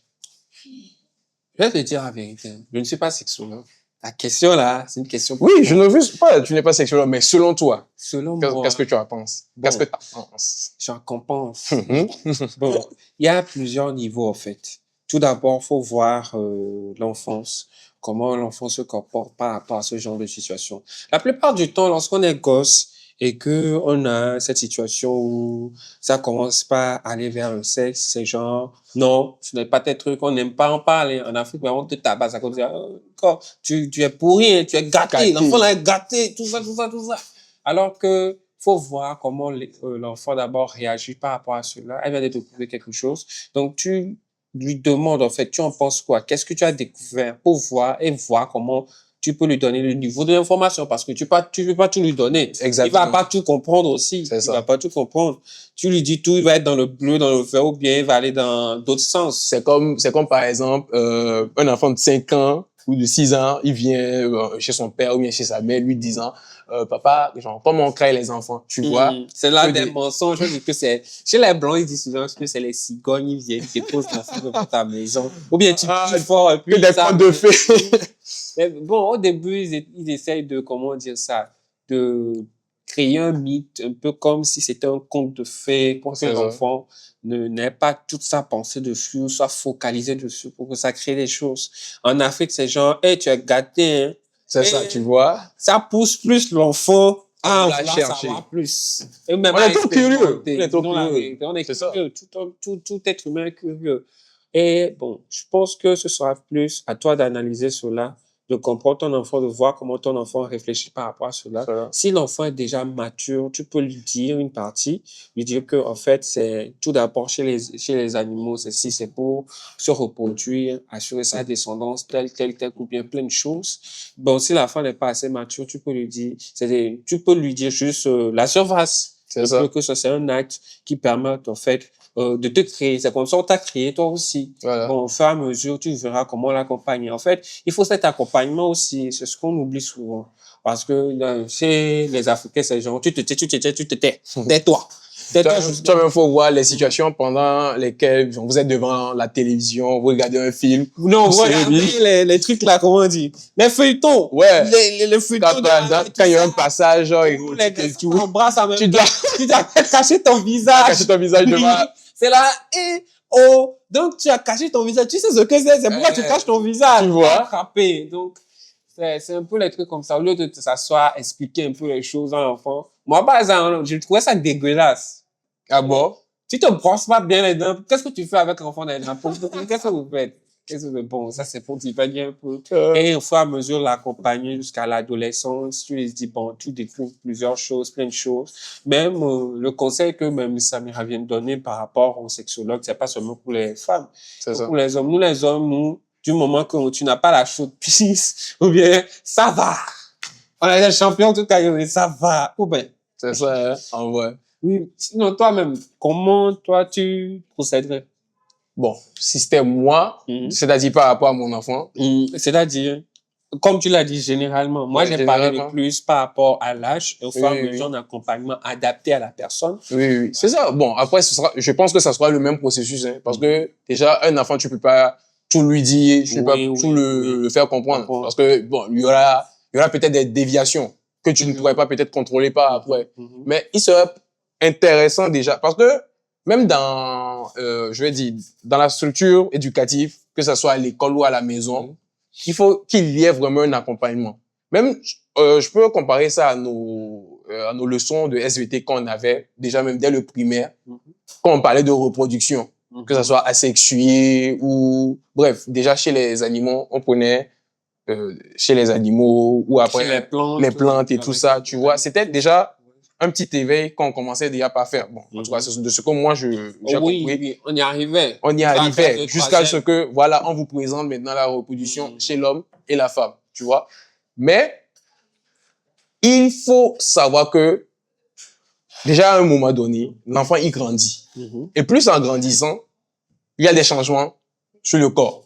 S4: Je vais te dire la vérité. Je ne suis pas sexologue. La question là, c'est une question.
S3: Oui, je ne veux pas, tu n'es pas sexologue, mais selon toi.
S4: Selon moi.
S3: Qu'est-ce que tu en penses? Qu'est-ce que tu en penses?
S4: J'en pense. Bon, il y a plusieurs niveaux en fait. Tout d'abord, faut voir l'enfance, comment l'enfant se comporte par rapport à ce genre de situation. La plupart du temps, lorsqu'on est gosse et que on a cette situation où ça commence pas à aller vers le sexe, c'est genre non, ce n'est pas tes trucs, on n'aime pas en parler. En Afrique, on te tabasse à cause de tu es pourri, hein, tu es gâté, l'enfant là est gâté, tout ça. Alors que faut voir comment l'enfant d'abord réagit par rapport à cela. Elle vient de découvrir quelque chose, donc tu lui demandes en fait, tu en penses quoi? Qu'est-ce que tu as découvert pour voir comment tu peux lui donner le niveau de l'information parce que tu peux pas tout lui donner.
S3: Exactement.
S4: Il va pas tout comprendre aussi. Il va pas tout comprendre. Tu lui dis tout, il va être dans le bleu, dans le vert ou bien il va aller dans d'autres sens.
S3: C'est comme par exemple, un enfant de 5 ans ou de 6 ans, il vient chez son père ou bien chez sa mère lui disant papa, genre, comment on crée les enfants, tu vois?
S4: C'est là des mensonges. Je dis que c'est, chez les blancs, ils disent souvent que c'est les cigognes, ils viennent, ils déposent l'enfant devant ta maison. Ou bien tu cries fort, et puis.
S3: Que des contes de fées.
S4: Mais bon, au début, ils essayent de, comment dire ça, de créer un mythe, un peu comme si c'était un conte de fées pour que l'enfant n'ait pas toute sa pensée dessus, soit focalisé dessus pour que ça crée des choses. En Afrique, c'est genre, hey, tu es gâté, hein.
S3: C'est ça, tu vois.
S4: Ça pousse plus l'enfant à
S3: la chercher
S4: plus. Et même
S3: on est trop curieux.
S4: On est curieux. Tout être humain est curieux. Et bon, je pense que ce sera plus à toi d'analyser cela, de comprendre ton enfant, de voir comment ton enfant réfléchit par rapport à cela. Si l'enfant est déjà mature, tu peux lui dire une partie, lui dire que, en fait, c'est tout d'abord chez les animaux, c'est pour se reproduire, assurer sa descendance, telle, ou bien plein de choses. Bon, si l'enfant n'est pas assez mature, tu peux lui dire juste la surface. C'est ça. Que ça, c'est un acte qui permet, en fait, de te créer. C'est comme ça qu'on t'a créé toi aussi. Voilà. Bon, au fur et à mesure, tu verras comment l'accompagner. En fait, il faut cet accompagnement aussi. C'est ce qu'on oublie souvent. Parce que chez les Africains, c'est genre, tu te tais. Tais-toi.
S3: Tu vois, il faut voir les situations pendant lesquelles vous êtes devant la télévision, vous regardez un film.
S4: Non, vous regardez les trucs là, comment on dit? Les feuilletons.
S3: Ouais.
S4: Les feuilletons.
S3: Quand il y a un passage, genre,
S4: tu embrasses en même temps. Tu dois cacher ton visage.
S3: Cacher ton visage devant.
S4: C'est là, donc tu as caché ton visage. Tu sais ce que c'est pourquoi tu caches ton visage.
S3: Tu vois.
S4: Frapper. Donc, c'est un peu les trucs comme ça. Au lieu de s'asseoir, expliquer un peu les choses à l'enfant. Moi, par exemple, je trouvais ça dégueulasse.
S3: Ah bon?
S4: Tu te brosses pas bien les dents. Qu'est-ce que tu fais avec l'enfant dans les dents? Qu'est-ce que vous faites? Bon, ça c'est pour t'épargner un peu. Et au fur et à mesure, l'accompagner jusqu'à l'adolescence, tu lui dis, bon, tu découvres plusieurs choses, plein de choses. Même le conseil que même Samira vient de donner par rapport aux sexologues, c'est pas seulement pour les femmes. C'est ça. Pour les hommes. Nous, les hommes, du moment que tu n'as pas la chaude pisse, ou bien, ça va. On est des champions, tout cas, ça va. Ou bien.
S3: C'est ça, hein, en vrai.
S4: Oui. Sinon, toi-même, comment toi tu procéderais?
S3: Bon, si c'était moi, c'est-à-dire par rapport à mon enfant.
S4: C'est-à-dire, comme tu l'as dit, généralement. Moi, j'ai parlé de plus par rapport à l'âge et au fur et à mesure d'un accompagnement adapté à la personne.
S3: Oui. C'est ça. Bon, après, je pense que ça sera le même processus, hein, parce que déjà, un enfant, tu peux pas tout lui dire, tu peux pas tout le faire comprendre. Parce que, bon, il y aura peut-être des déviations que tu ne pourrais pas peut-être contrôler par après. Mais il serait intéressant déjà, parce que même dans, je vais dire, dans la structure éducative, que ce soit à l'école ou à la maison, il faut qu'il y ait vraiment un accompagnement. Même, je peux comparer ça à nos leçons de SVT qu'on avait, déjà même dès le primaire, quand on parlait de reproduction, que ce soit asexué ou, bref, déjà chez les animaux, on prenait chez les animaux ou après les plantes et tout ça, tu vois. C'était déjà un petit éveil qu'on commençait déjà par faire. Bon, en tout cas, de ce que moi, j'ai compris.
S4: Oui, on y arrivait.
S3: On y arrivait jusqu'à ce que, voilà, on vous présente maintenant la reproduction chez l'homme et la femme, tu vois. Mais il faut savoir que, déjà à un moment donné, l'enfant, il grandit. Et plus en grandissant, il y a des changements sur le corps.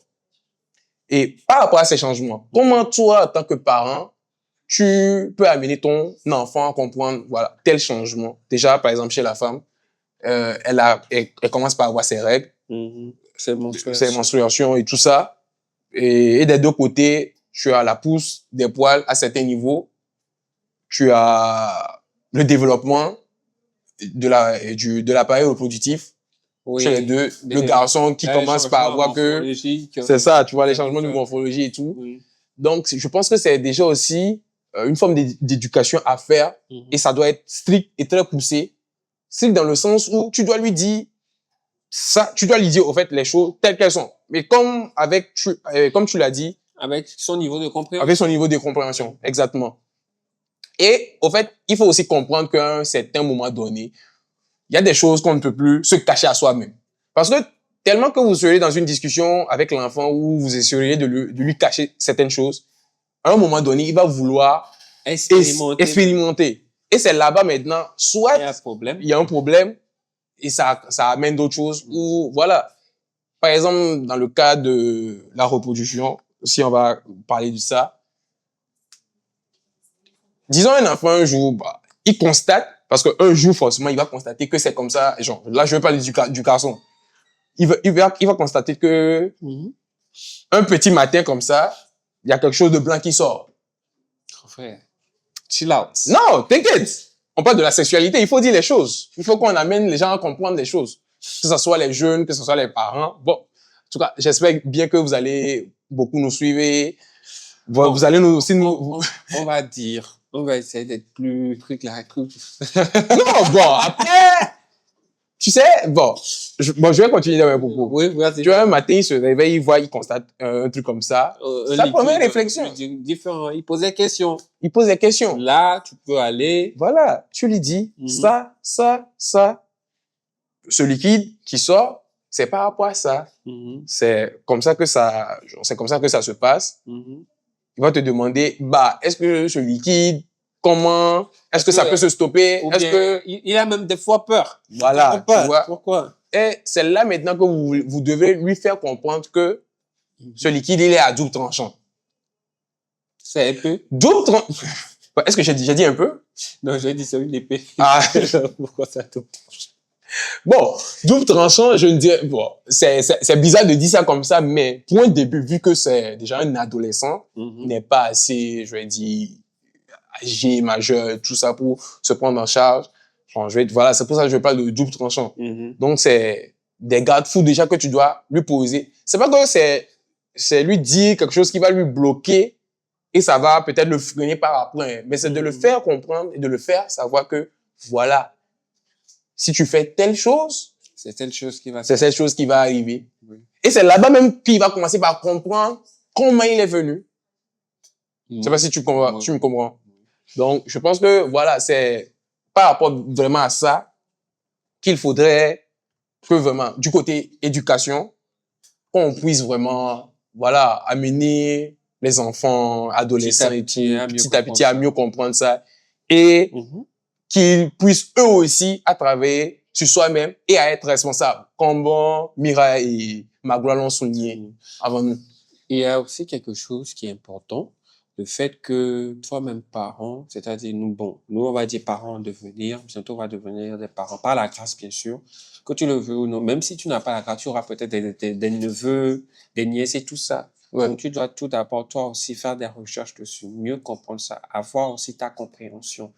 S3: Et par rapport à ces changements, comment toi, en tant que parent, tu peux amener ton enfant à comprendre, voilà, tel changement. Déjà, par exemple, chez la femme, elle commence par avoir ses règles, ses menstruations et tout ça. Et des deux côtés, tu as la pousse, des poils à certains niveaux. Tu as le développement de l'appareil reproductif. Chez les deux, le garçon qui commence par avoir que c'est ça, tu vois, les changements de morphologie et tout. Donc, je pense que c'est déjà aussi une forme d'éducation à faire et ça doit être strict et très poussé. Strict dans le sens où tu dois lui dire ça, tu dois lui dire, au fait, les choses telles qu'elles sont. Mais comme tu l'as dit.
S4: Avec son niveau de compréhension.
S3: Avec son niveau de compréhension, exactement. Et, au fait, il faut aussi comprendre qu'à un certain moment donné, il y a des choses qu'on ne peut plus se cacher à soi-même. Parce que tellement que vous serez dans une discussion avec l'enfant où vous essayerez de lui cacher certaines choses, à un moment donné, il va vouloir expérimenter. Et c'est là-bas maintenant, soit il y a un problème et ça amène d'autres choses ou voilà. Par exemple, dans le cas de la reproduction, si on va parler de ça, disons un enfant un jour, il constate, parce qu'un jour, forcément, il va constater que c'est comme ça. Genre, là, je veux parler du garçon. Il va constater que un petit matin comme ça, il y a quelque chose de blanc qui sort.
S4: Frère, chill out.
S3: Non, t'inquiète. On parle de la sexualité, il faut dire les choses. Il faut qu'on amène les gens à comprendre les choses. Que ce soit les jeunes, que ce soit les parents. Bon, en tout cas, j'espère bien que vous allez beaucoup nous suivre. Vous allez nous aussi nous...
S4: On va dire... On va essayer d'être plus clair.
S3: Non, bon, après, tu sais, je vais continuer dans mes propos.
S4: Oui, vas-y.
S3: Tu vois, un matin, il se réveille, il constate un truc comme ça. Sa première réflexion.
S4: Différent. Il pose des questions. Là, tu peux aller.
S3: Voilà, tu lui dis, ça. Ce liquide qui sort, c'est par rapport à ça. C'est comme ça que ça se passe. Il va te demander, est-ce que ce liquide, comment, est-ce que ça peut se stopper?
S4: Il a même des fois peur.
S3: Voilà, tu vois.
S4: Pourquoi?
S3: Et c'est là maintenant que vous devez lui faire comprendre que ce liquide, il est à double tranchant.
S4: C'est un peu?
S3: Double tranchant. Est-ce que j'ai dit un peu?
S4: Non, j'ai dit c'est une épée. Pourquoi ça double tranchant?
S3: Bon, double tranchant, je ne dirais, c'est bizarre de dire ça comme ça, mais pour un début, vu que c'est déjà un adolescent, n'est pas assez, je vais dire, âgé, majeur, tout ça pour se prendre en charge. Voilà, c'est pour ça que je parle de double tranchant. Donc, c'est des garde-fous déjà que tu dois lui poser. C'est pas que c'est lui dire quelque chose qui va lui bloquer et ça va peut-être le freiner par après, mais c'est de le faire comprendre et de le faire savoir que, voilà, si tu fais telle chose,
S4: c'est cette chose
S3: qui va arriver. Oui. Et c'est là-bas même qu'il va commencer par comprendre comment il est venu. Je sais pas si tu me comprends. Donc, je pense que, voilà, c'est par rapport vraiment à ça qu'il faudrait que vraiment, du côté éducation, qu'on puisse vraiment, voilà, amener les enfants, adolescents petit à petit à mieux comprendre ça. Et qu'ils puissent eux aussi à travailler sur soi-même et à être responsables, comme Mira et Magloire l'ont souligné avant nous.
S4: Il y a aussi quelque chose qui est important, le fait que toi-même parent, c'est-à-dire nous on va dire parents devenir, bientôt on va devenir des parents, par la grâce bien sûr, que tu le veux ou non, même si tu n'as pas la grâce, tu auras peut-être des neveux, des nièces et tout ça. Ouais. Donc tu dois tout d'abord toi aussi faire des recherches dessus, mieux comprendre ça, avoir aussi ta compréhension.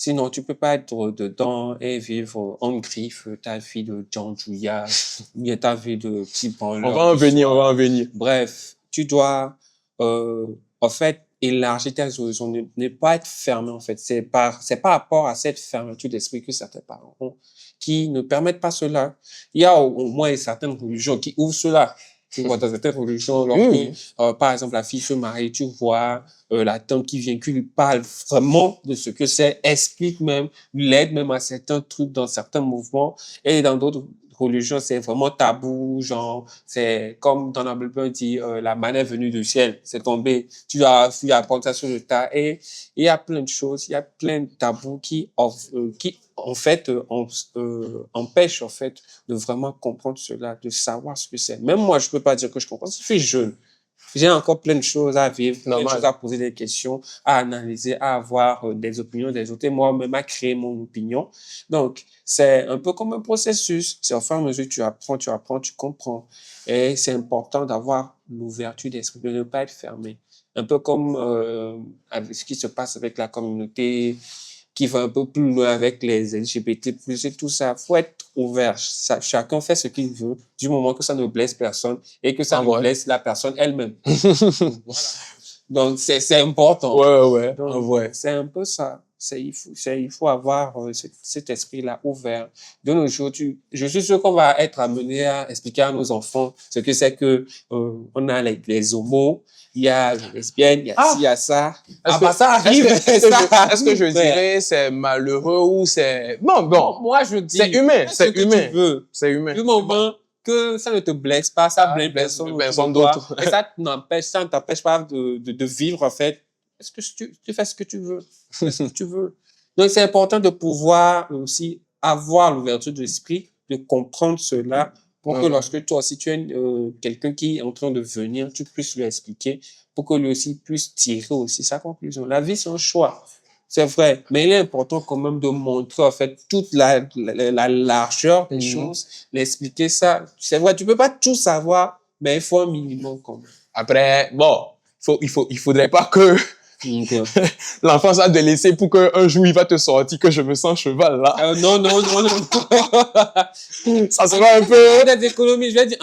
S4: Sinon, tu peux pas être dedans et vivre en griffe ta vie de John Julia, ou bien ta vie de petit branleur.
S3: On va en venir.
S4: Bref, tu dois, en fait, élargir tes horizons, ne pas être fermé, en fait. C'est par rapport à cette fermeture d'esprit que certains parents ont, qui ne permettent pas cela. Il y a au moins certaines religions qui ouvrent cela. Tu vois, dans certaines religions, lorsque, par exemple, la fille se marie, tu vois, la tante qui vient, qui lui parle vraiment de ce que c'est, explique même, l'aide même à certains trucs dans certains mouvements. Et dans d'autres religions, c'est vraiment tabou, genre, c'est comme dans la Bible dit, la manne est venue du ciel, c'est tombé, tu as apprendre ça sur le tas. Et il y a plein de choses, il y a plein de tabous qui en fait, empêchent, en fait, de vraiment comprendre cela, de savoir ce que c'est. Même moi, je peux pas dire que je comprends. Je suis jeune. J'ai encore plein de choses à vivre, plein de choses à poser des questions, à analyser, à avoir des opinions des autres et moi-même à créer mon opinion. Donc, c'est un peu comme un processus. C'est au fur et à mesure que tu apprends, tu comprends. Et c'est important d'avoir l'ouverture d'esprit, de ne pas être fermé. Un peu comme avec ce qui se passe avec la communauté qui va un peu plus loin avec les LGBT+, et tout ça. Faut être ouvert. Chacun fait ce qu'il veut, du moment que ça ne blesse personne et que ça ne blesse la personne elle-même. Voilà. Donc, c'est important.
S3: Ouais.
S4: Donc, c'est un peu ça. Il faut avoir cet esprit-là ouvert. De nos jours, je suis sûr qu'on va être amené à expliquer à nos enfants ce que c'est que on a les homos, il y a les lesbiennes, il y a ci, il y a ça. Ça arrive.
S3: Est-ce que je dirais c'est malheureux ou c'est... Bon.
S4: Moi, je dis...
S3: C'est humain.
S4: C'est humain.
S3: C'est humain.
S4: Du moment que ça ne te blesse pas, ça blesse personne d'autre. Et ça ne t'empêche pas de vivre, en fait. Est-ce que tu fais ce que tu veux? Tu fais ce que tu veux. Donc, c'est important de pouvoir aussi avoir l'ouverture d'esprit, de comprendre cela, pour que lorsque toi aussi tu es quelqu'un qui est en train de venir, tu puisses lui expliquer, pour que lui aussi puisse tirer aussi sa conclusion. La vie, c'est un choix. C'est vrai. Mais il est important quand même de montrer, en fait, toute la largeur des choses, l'expliquer ça. C'est vrai, tu peux pas tout savoir, mais il faut un minimum quand même.
S3: Après, bon, il faudrait pas que l'enfant soit de laisser pour qu'un jour il va te sortir que je me sens cheval là.
S4: Non.
S3: Ça sera un peu...
S4: Des économies, je vais dire...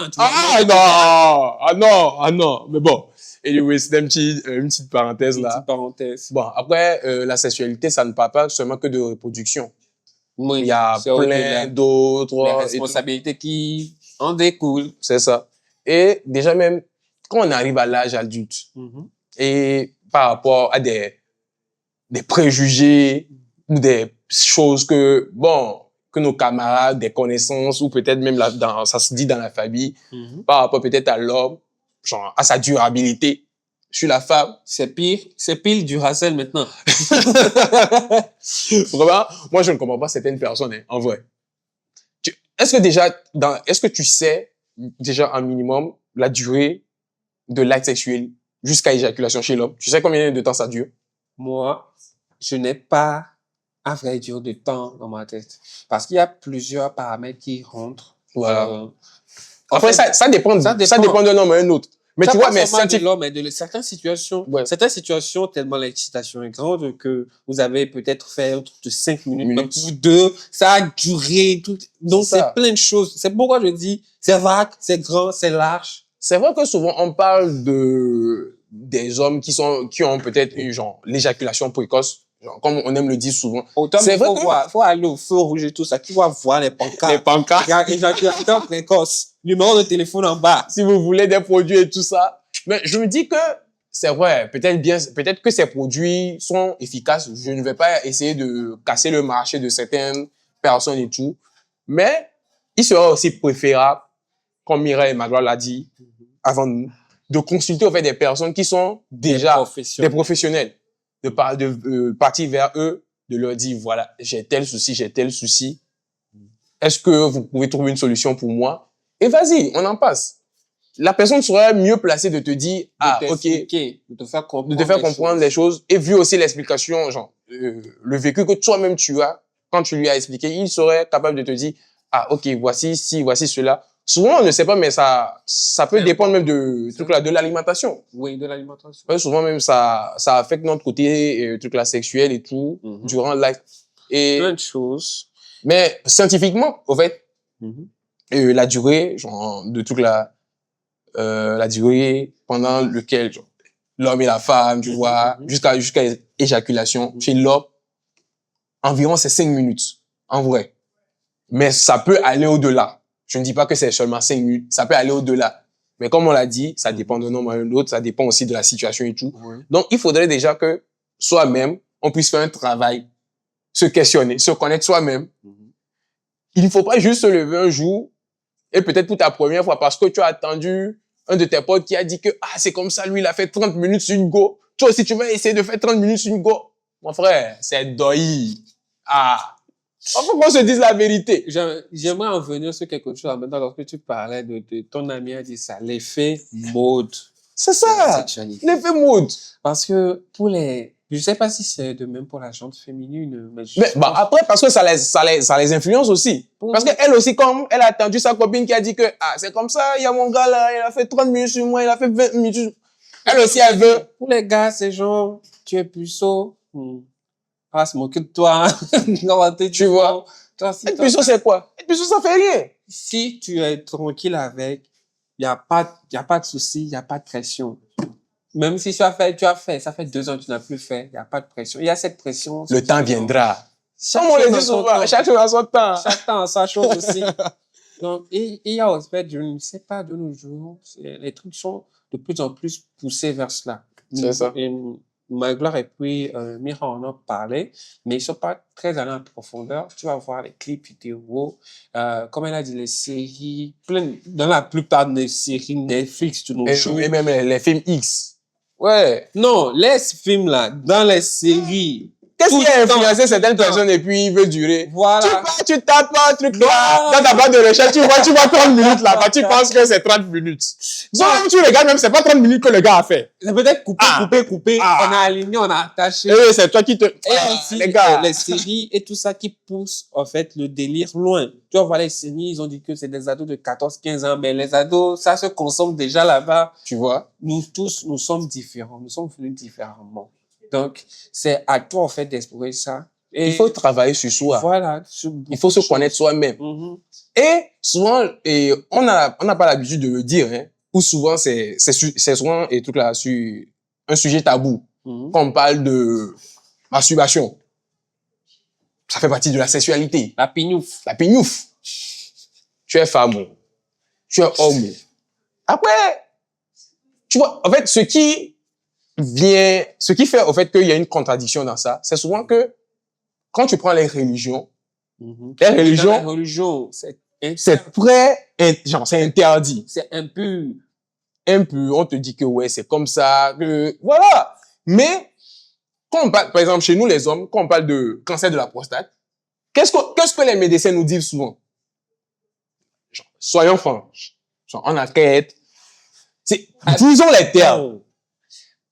S3: non. Mais bon. Anyway, c'était une petite parenthèse là.
S4: Une petite parenthèse.
S3: Bon, après, la sexualité, ça ne parle pas seulement que de reproduction.
S4: Oui,
S3: il y a plein d'autres...
S4: Les responsabilités qui en découlent.
S3: C'est ça. Et déjà même, quand on arrive à l'âge adulte, et par rapport à des préjugés ou des choses que nos camarades, des connaissances, ou peut-être même ça se dit dans la famille, par rapport peut-être à l'homme, genre à sa durabilité sur la femme.
S4: C'est pire Duracell maintenant.
S3: Vraiment, moi je ne comprends pas certaines personnes, hein, en vrai. Est-ce que tu sais déjà un minimum la durée de l'acte sexuel jusqu'à éjaculation chez l'homme? Tu sais combien de temps ça dure?
S4: Moi, je n'ai pas, à vrai dire, de temps dans ma tête. Parce qu'il y a plusieurs paramètres qui rentrent.
S3: Voilà. Après, ça dépend d'un homme à un autre. Mais
S4: ça
S3: tu vois, mais
S4: de l'homme, mais de certaines situations, tellement l'excitation est grande que vous avez peut-être fait un truc de 5 minutes, ou 2, ça a duré, tout. Donc, c'est plein de choses. C'est pourquoi je dis, c'est vague, c'est grand, c'est large.
S3: C'est vrai que souvent, on parle des hommes qui ont peut-être genre, l'éjaculation précoce. Genre, comme on aime le dire souvent.
S4: C'est vrai faut aller au feu rouge et tout ça. Tu vas voir les pancartes.
S3: Les pancartes.
S4: Éjaculation précoce. Numéro de téléphone en bas.
S3: Si vous voulez des produits et tout ça. Mais je me dis que c'est vrai. Peut-être que ces produits sont efficaces. Je ne vais pas essayer de casser le marché de certaines personnes et tout. Mais il serait aussi préférable, comme Mireille Magloire l'a dit avant nous, de consulter au fait des personnes qui sont déjà des professionnels. De partir vers eux, de leur dire, voilà, j'ai tel souci. Est-ce que vous pouvez trouver une solution pour moi? Et vas-y, on en passe. La personne serait mieux placée de te dire, ok,
S4: de te faire
S3: comprendre les choses. Et vu aussi l'explication, genre, le vécu que toi-même tu as, quand tu lui as expliqué, il serait capable de te dire, ok, voici cela. Souvent, on ne sait pas, mais ça peut dépendre même de l'alimentation.
S4: Oui, de l'alimentation.
S3: Souvent même, ça affecte notre côté, sexuel et tout, durant l'acte. Et,
S4: plein de choses.
S3: mais scientifiquement, au fait, la durée, genre, de toute la durée pendant lequel, genre, l'homme et la femme, tu vois, jusqu'à éjaculation, chez l'homme, environ c'est 5 minutes, en vrai. Mais ça peut aller au-delà. Je ne dis pas que c'est seulement 5 minutes, ça peut aller au-delà. Mais comme on l'a dit, ça dépend d'un homme à un autre, ça dépend aussi de la situation et tout. Donc, il faudrait déjà que soi-même, on puisse faire un travail, se questionner, se connaître soi-même. Il ne faut pas juste se lever un jour et peut-être pour ta première fois parce que tu as attendu un de tes potes qui a dit que c'est comme ça, lui, il a fait 30 minutes sur une go. Toi aussi, tu vas essayer de faire 30 minutes sur une go. Mon frère, c'est doi. Faut qu'on se dise la vérité.
S4: J'aimerais en venir sur quelque chose. Maintenant, lorsque tu parlais de ton ami a dit ça, l'effet mode.
S3: C'est ça, l'effet mode.
S4: Parce que je sais pas si c'est de même pour la gente féminine, mais
S3: après, parce que ça les influence aussi. Parce qu'elle aussi, comme elle a attendu sa copine qui a dit que, c'est comme ça, il y a mon gars là, il a fait 30 minutes sur moi, il a fait 20 minutes sur moi. Elle aussi, elle veut.
S4: Pour les gars, c'est genre, tu es puceau. Se moquer de toi.
S3: Tu vois. Être puceau, c'est quoi? Être puceau, ça fait rien.
S4: Si tu es tranquille avec, il y a pas de souci, il y a pas de pression. Même si tu as fait, ça fait 2 ans que tu n'as plus fait, il y a pas de pression. Il y a cette pression.
S3: Le temps viendra. Comme on le dit souvent, chaque chose a son temps.
S4: Chaque temps a sa chose aussi. Donc, il y a, en fait, je ne sais pas, de nos jours, les trucs sont de plus en plus poussés vers cela.
S3: C'est ça.
S4: Magloire et puis Mira en ont parlé, mais ils sont pas très allés en profondeur. Tu vas voir les clips vidéo, comme elle a dit, les séries, dans la plupart des séries Netflix de nos jours.
S3: Et même les films X. Ouais.
S4: Non, les films là, dans les séries.
S3: Qu'est-ce qui a influencé certaines personnes et puis il veut durer?
S4: Voilà.
S3: Tu tapes un truc là, dans ta barre de recherche, tu vois 30 minutes là-bas, tu penses que c'est 30 minutes. Donc, tu regardes même, c'est pas 30 minutes que le gars a fait.
S4: C'est peut-être coupé. On a aligné, on a attaché.
S3: Et c'est toi qui te...
S4: Et aussi,
S3: les gars.
S4: Les séries et tout ça qui pousse, en fait, le délire loin. Tu vois, les séries, ils ont dit que c'est des ados de 14-15 ans, mais les ados, ça se consomme déjà là-bas.
S3: Tu vois?
S4: Nous tous, nous sommes différents. Nous sommes venus différemment. Donc, c'est à toi, en fait, d'explorer ça. Et
S3: il faut travailler sur soi.
S4: Voilà.
S3: Il faut se connaître soi-même. Et souvent, on n'a pas l'habitude de le dire, hein, ou souvent, c'est souvent, et tout là, sur un sujet tabou. Quand on parle de masturbation, ça fait partie de la sexualité.
S4: La pignouf.
S3: Tu es femme. Tu es homme. Après, tu vois, en fait, ce qui fait au fait qu'il y a une contradiction dans ça, c'est souvent que quand tu prends les religions, c'est c'est interdit.
S4: C'est impur.
S3: On te dit que ouais, c'est comme ça, que voilà. Mais quand on parle, par exemple, chez nous les hommes, quand on parle de cancer de la prostate, qu'est-ce que les médecins nous disent souvent? Soyons francs. En enquête. Disons les termes.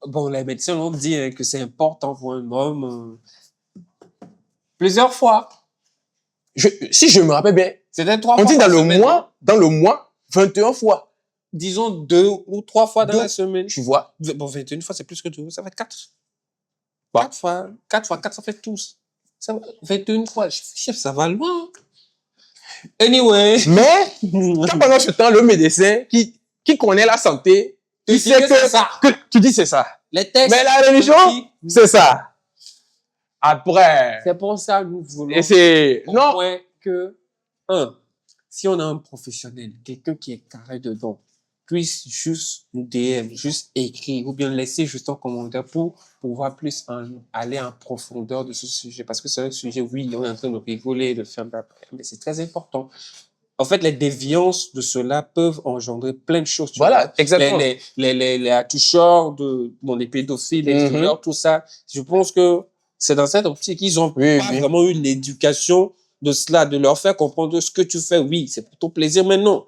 S4: Bon, les médecins ont dit que c'est important pour un homme plusieurs fois.
S3: Si je me rappelle bien,
S4: c'était 3 fois.
S3: On dit dans le mois, 21 fois.
S4: Disons 2 ou 3 fois dans la semaine.
S3: Tu vois.
S4: Bon, 21 fois, c'est plus que 2. Ça fait 4. 4 fois, ça fait tous. 21 fois, chef, ça va loin. Anyway.
S3: Mais, quand pendant ce temps, le médecin qui connaît la santé, il sait que tu dis c'est ça.
S4: Les textes.
S3: Mais la religion, c'est ça. Après.
S4: C'est pour ça que nous voulons.
S3: Et c'est, non.
S4: Que, si on a un professionnel, quelqu'un qui est carré dedans, puisse juste nous DM, juste écrire, ou bien laisser juste un commentaire pour pouvoir plus aller en profondeur de ce sujet. Parce que c'est un sujet, oui, on est en train de rigoler, de faire mais c'est très important. En fait, les déviances de cela peuvent engendrer plein de choses.
S3: Voilà, exactement.
S4: Les attoucheurs les pédophiles, les violeurs, tout ça. Je pense que c'est dans cette optique qu'ils ont pas vraiment eu l'éducation de cela, de leur faire comprendre ce que tu fais. Oui, c'est pour ton plaisir, mais non.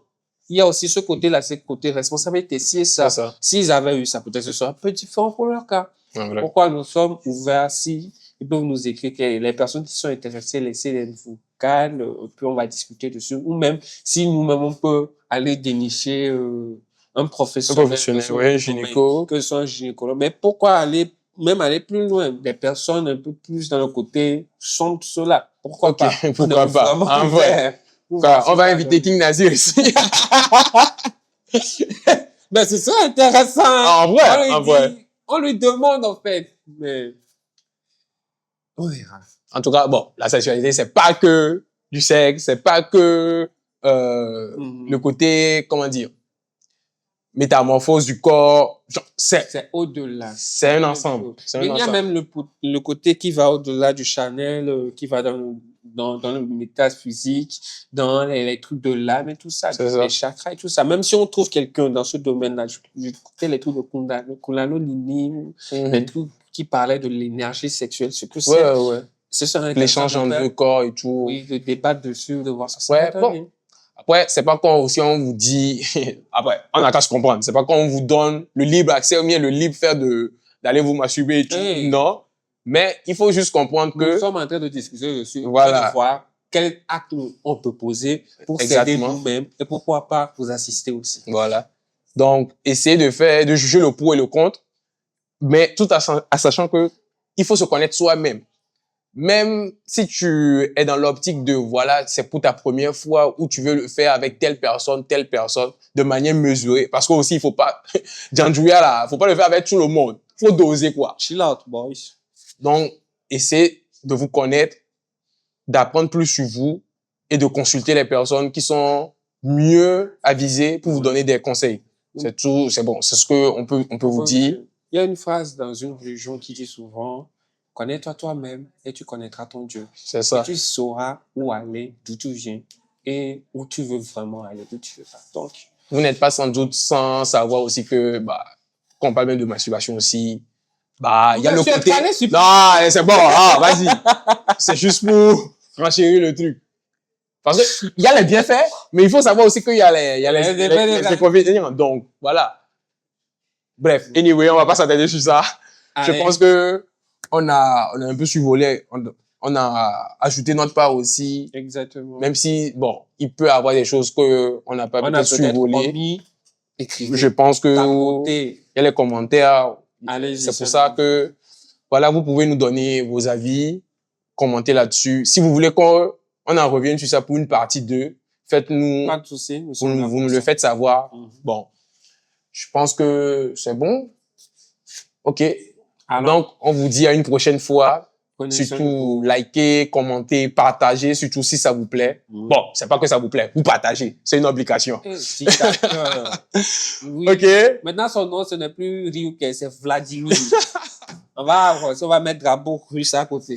S4: Il y a aussi ce côté-là, ce côté responsabilité. Si ça, s'ils avaient eu ça, peut-être ce serait un peu différent pour leur cas. Voilà. Pourquoi nous sommes ouverts si ils peuvent nous écrire que les personnes qui sont intéressées, laisser les vocales, puis on va discuter dessus. Ou même, si nous-mêmes, on peut aller dénicher un professionnel,
S3: gynéco.
S4: Que ce soit un gynécologue. Mais pourquoi aller même aller plus loin, des personnes un peu plus dans le côté sombre cela. Pourquoi pas?
S3: Pourquoi pas? En vrai. On va inviter King Nazi aussi.
S4: Ben, c'est ça intéressant.
S3: En vrai.
S4: On lui demande, en fait. Mais, on verra.
S3: En tout cas, bon, la sexualité, c'est pas que du sexe, c'est pas que, le côté, comment dire, métamorphose du corps. Genre,
S4: c'est au-delà.
S3: C'est un ensemble.
S4: Il y a même le côté qui va au-delà du Chanel, qui va dans le métaphysique, dans les trucs de l'âme et tout ça, les chakras et tout ça. Même si on trouve quelqu'un dans ce domaine-là, j'écoutais les trucs de Kundalini, les trucs qui parlaient de l'énergie sexuelle, ce que c'est.
S3: Ouais.
S4: C'est ça.
S3: L'échange entre le corps et tout.
S4: Oui, de débattre dessus, de voir ça.
S3: Ouais, bon. Après, c'est pas quand aussi on vous dit, après, on a qu'à se comprendre. C'est pas quand on vous donne le libre accès ou bien le libre faire d'aller vous masturber et tout. Non. Mais il faut juste comprendre que.
S4: Nous sommes en train de discuter dessus.
S3: Voilà.
S4: De voir quel acte on peut poser pour s'aider nous-mêmes et pourquoi pas vous assister aussi.
S3: Voilà. Donc, essayez de juger le pour et le contre, mais tout en sachant que il faut se connaître soi-même. Même si tu es dans l'optique de, voilà, c'est pour ta première fois ou tu veux le faire avec telle personne, de manière mesurée. Parce que aussi, il faut pas, faut pas le faire avec tout le monde. Faut doser, quoi.
S4: Chill out, boys.
S3: Donc, essayez de vous connaître, d'apprendre plus sur vous et de consulter les personnes qui sont mieux avisées pour vous donner des conseils. C'est tout, c'est bon. C'est ce que on peut vous dire.
S4: Il y a une phrase dans une religion qui dit souvent, connais-toi toi-même et tu connaîtras ton Dieu.
S3: C'est ça.
S4: Et tu sauras où aller, d'où tu viens et où tu veux vraiment aller, d'où tu veux pas. Donc,
S3: vous n'êtes pas sans doute sans savoir aussi que, quand on parle même de masturbation aussi, il y a le côté. Non, c'est bon, vas-y. C'est juste pour renchérir le truc. Parce que il y a les bienfaits, mais il faut savoir aussi qu'il y a les inconvénients. Donc, voilà. Bref, anyway, on va pas s'attarder sur ça. Allez. Je pense que on a un peu survolé, on a ajouté notre part aussi.
S4: Exactement.
S3: Même si, bon, il peut y avoir des choses que on n'a pas peut-être survolé. Je pense que il y a les commentaires. C'est pour ça que, voilà, vous pouvez nous donner vos avis, commenter là-dessus. Si vous voulez qu'on en revienne sur ça pour une partie 2, faites-nous,
S4: pas de souci,
S3: vous nous le faites savoir. Bon. Je pense que c'est bon. OK. Alors, donc, on vous dit à une prochaine fois. Surtout, likez, commentez, partagez, surtout si ça vous plaît. Bon, c'est pas que ça vous plaît. Vous partagez. C'est une obligation.
S4: Si, d'accord. Oui.
S3: OK.
S4: Maintenant, son nom, ce n'est plus Ryuke, c'est Vladimir. on va mettre drapeau russe à côté.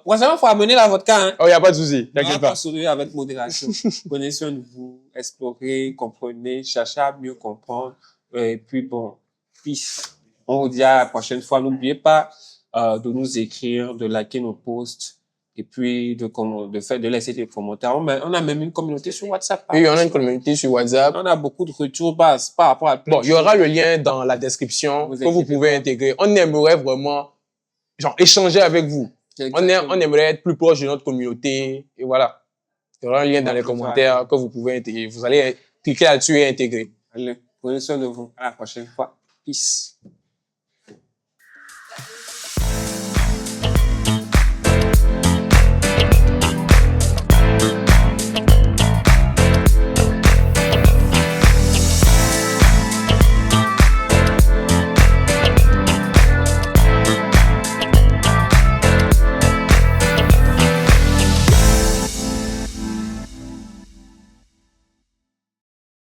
S4: Prochainement, il faut amener la vodka, hein.
S3: Oh, y a pas de souci. T'inquiète pas.
S4: Sourire avec modération. Prenez soin de vous, explorez, comprenez, cherchez à mieux comprendre. Et puis bon, peace. On vous dit à la prochaine fois. N'oubliez pas de nous écrire, de liker nos posts et puis de laisser des commentaires. On a même une communauté sur WhatsApp.
S3: Oui, on a une communauté sur WhatsApp.
S4: On a beaucoup de retours bases par rapport à.
S3: Bon, il y aura le lien dans la description que vous pouvez intégrer. On aimerait vraiment, échanger avec vous. On aimerait être plus proche de notre communauté et voilà. Il y aura un lien dans les commentaires que vous pouvez intégrer. Vous allez cliquer là-dessus et intégrer.
S4: Allez, prenez soin de vous. À la prochaine fois. Peace.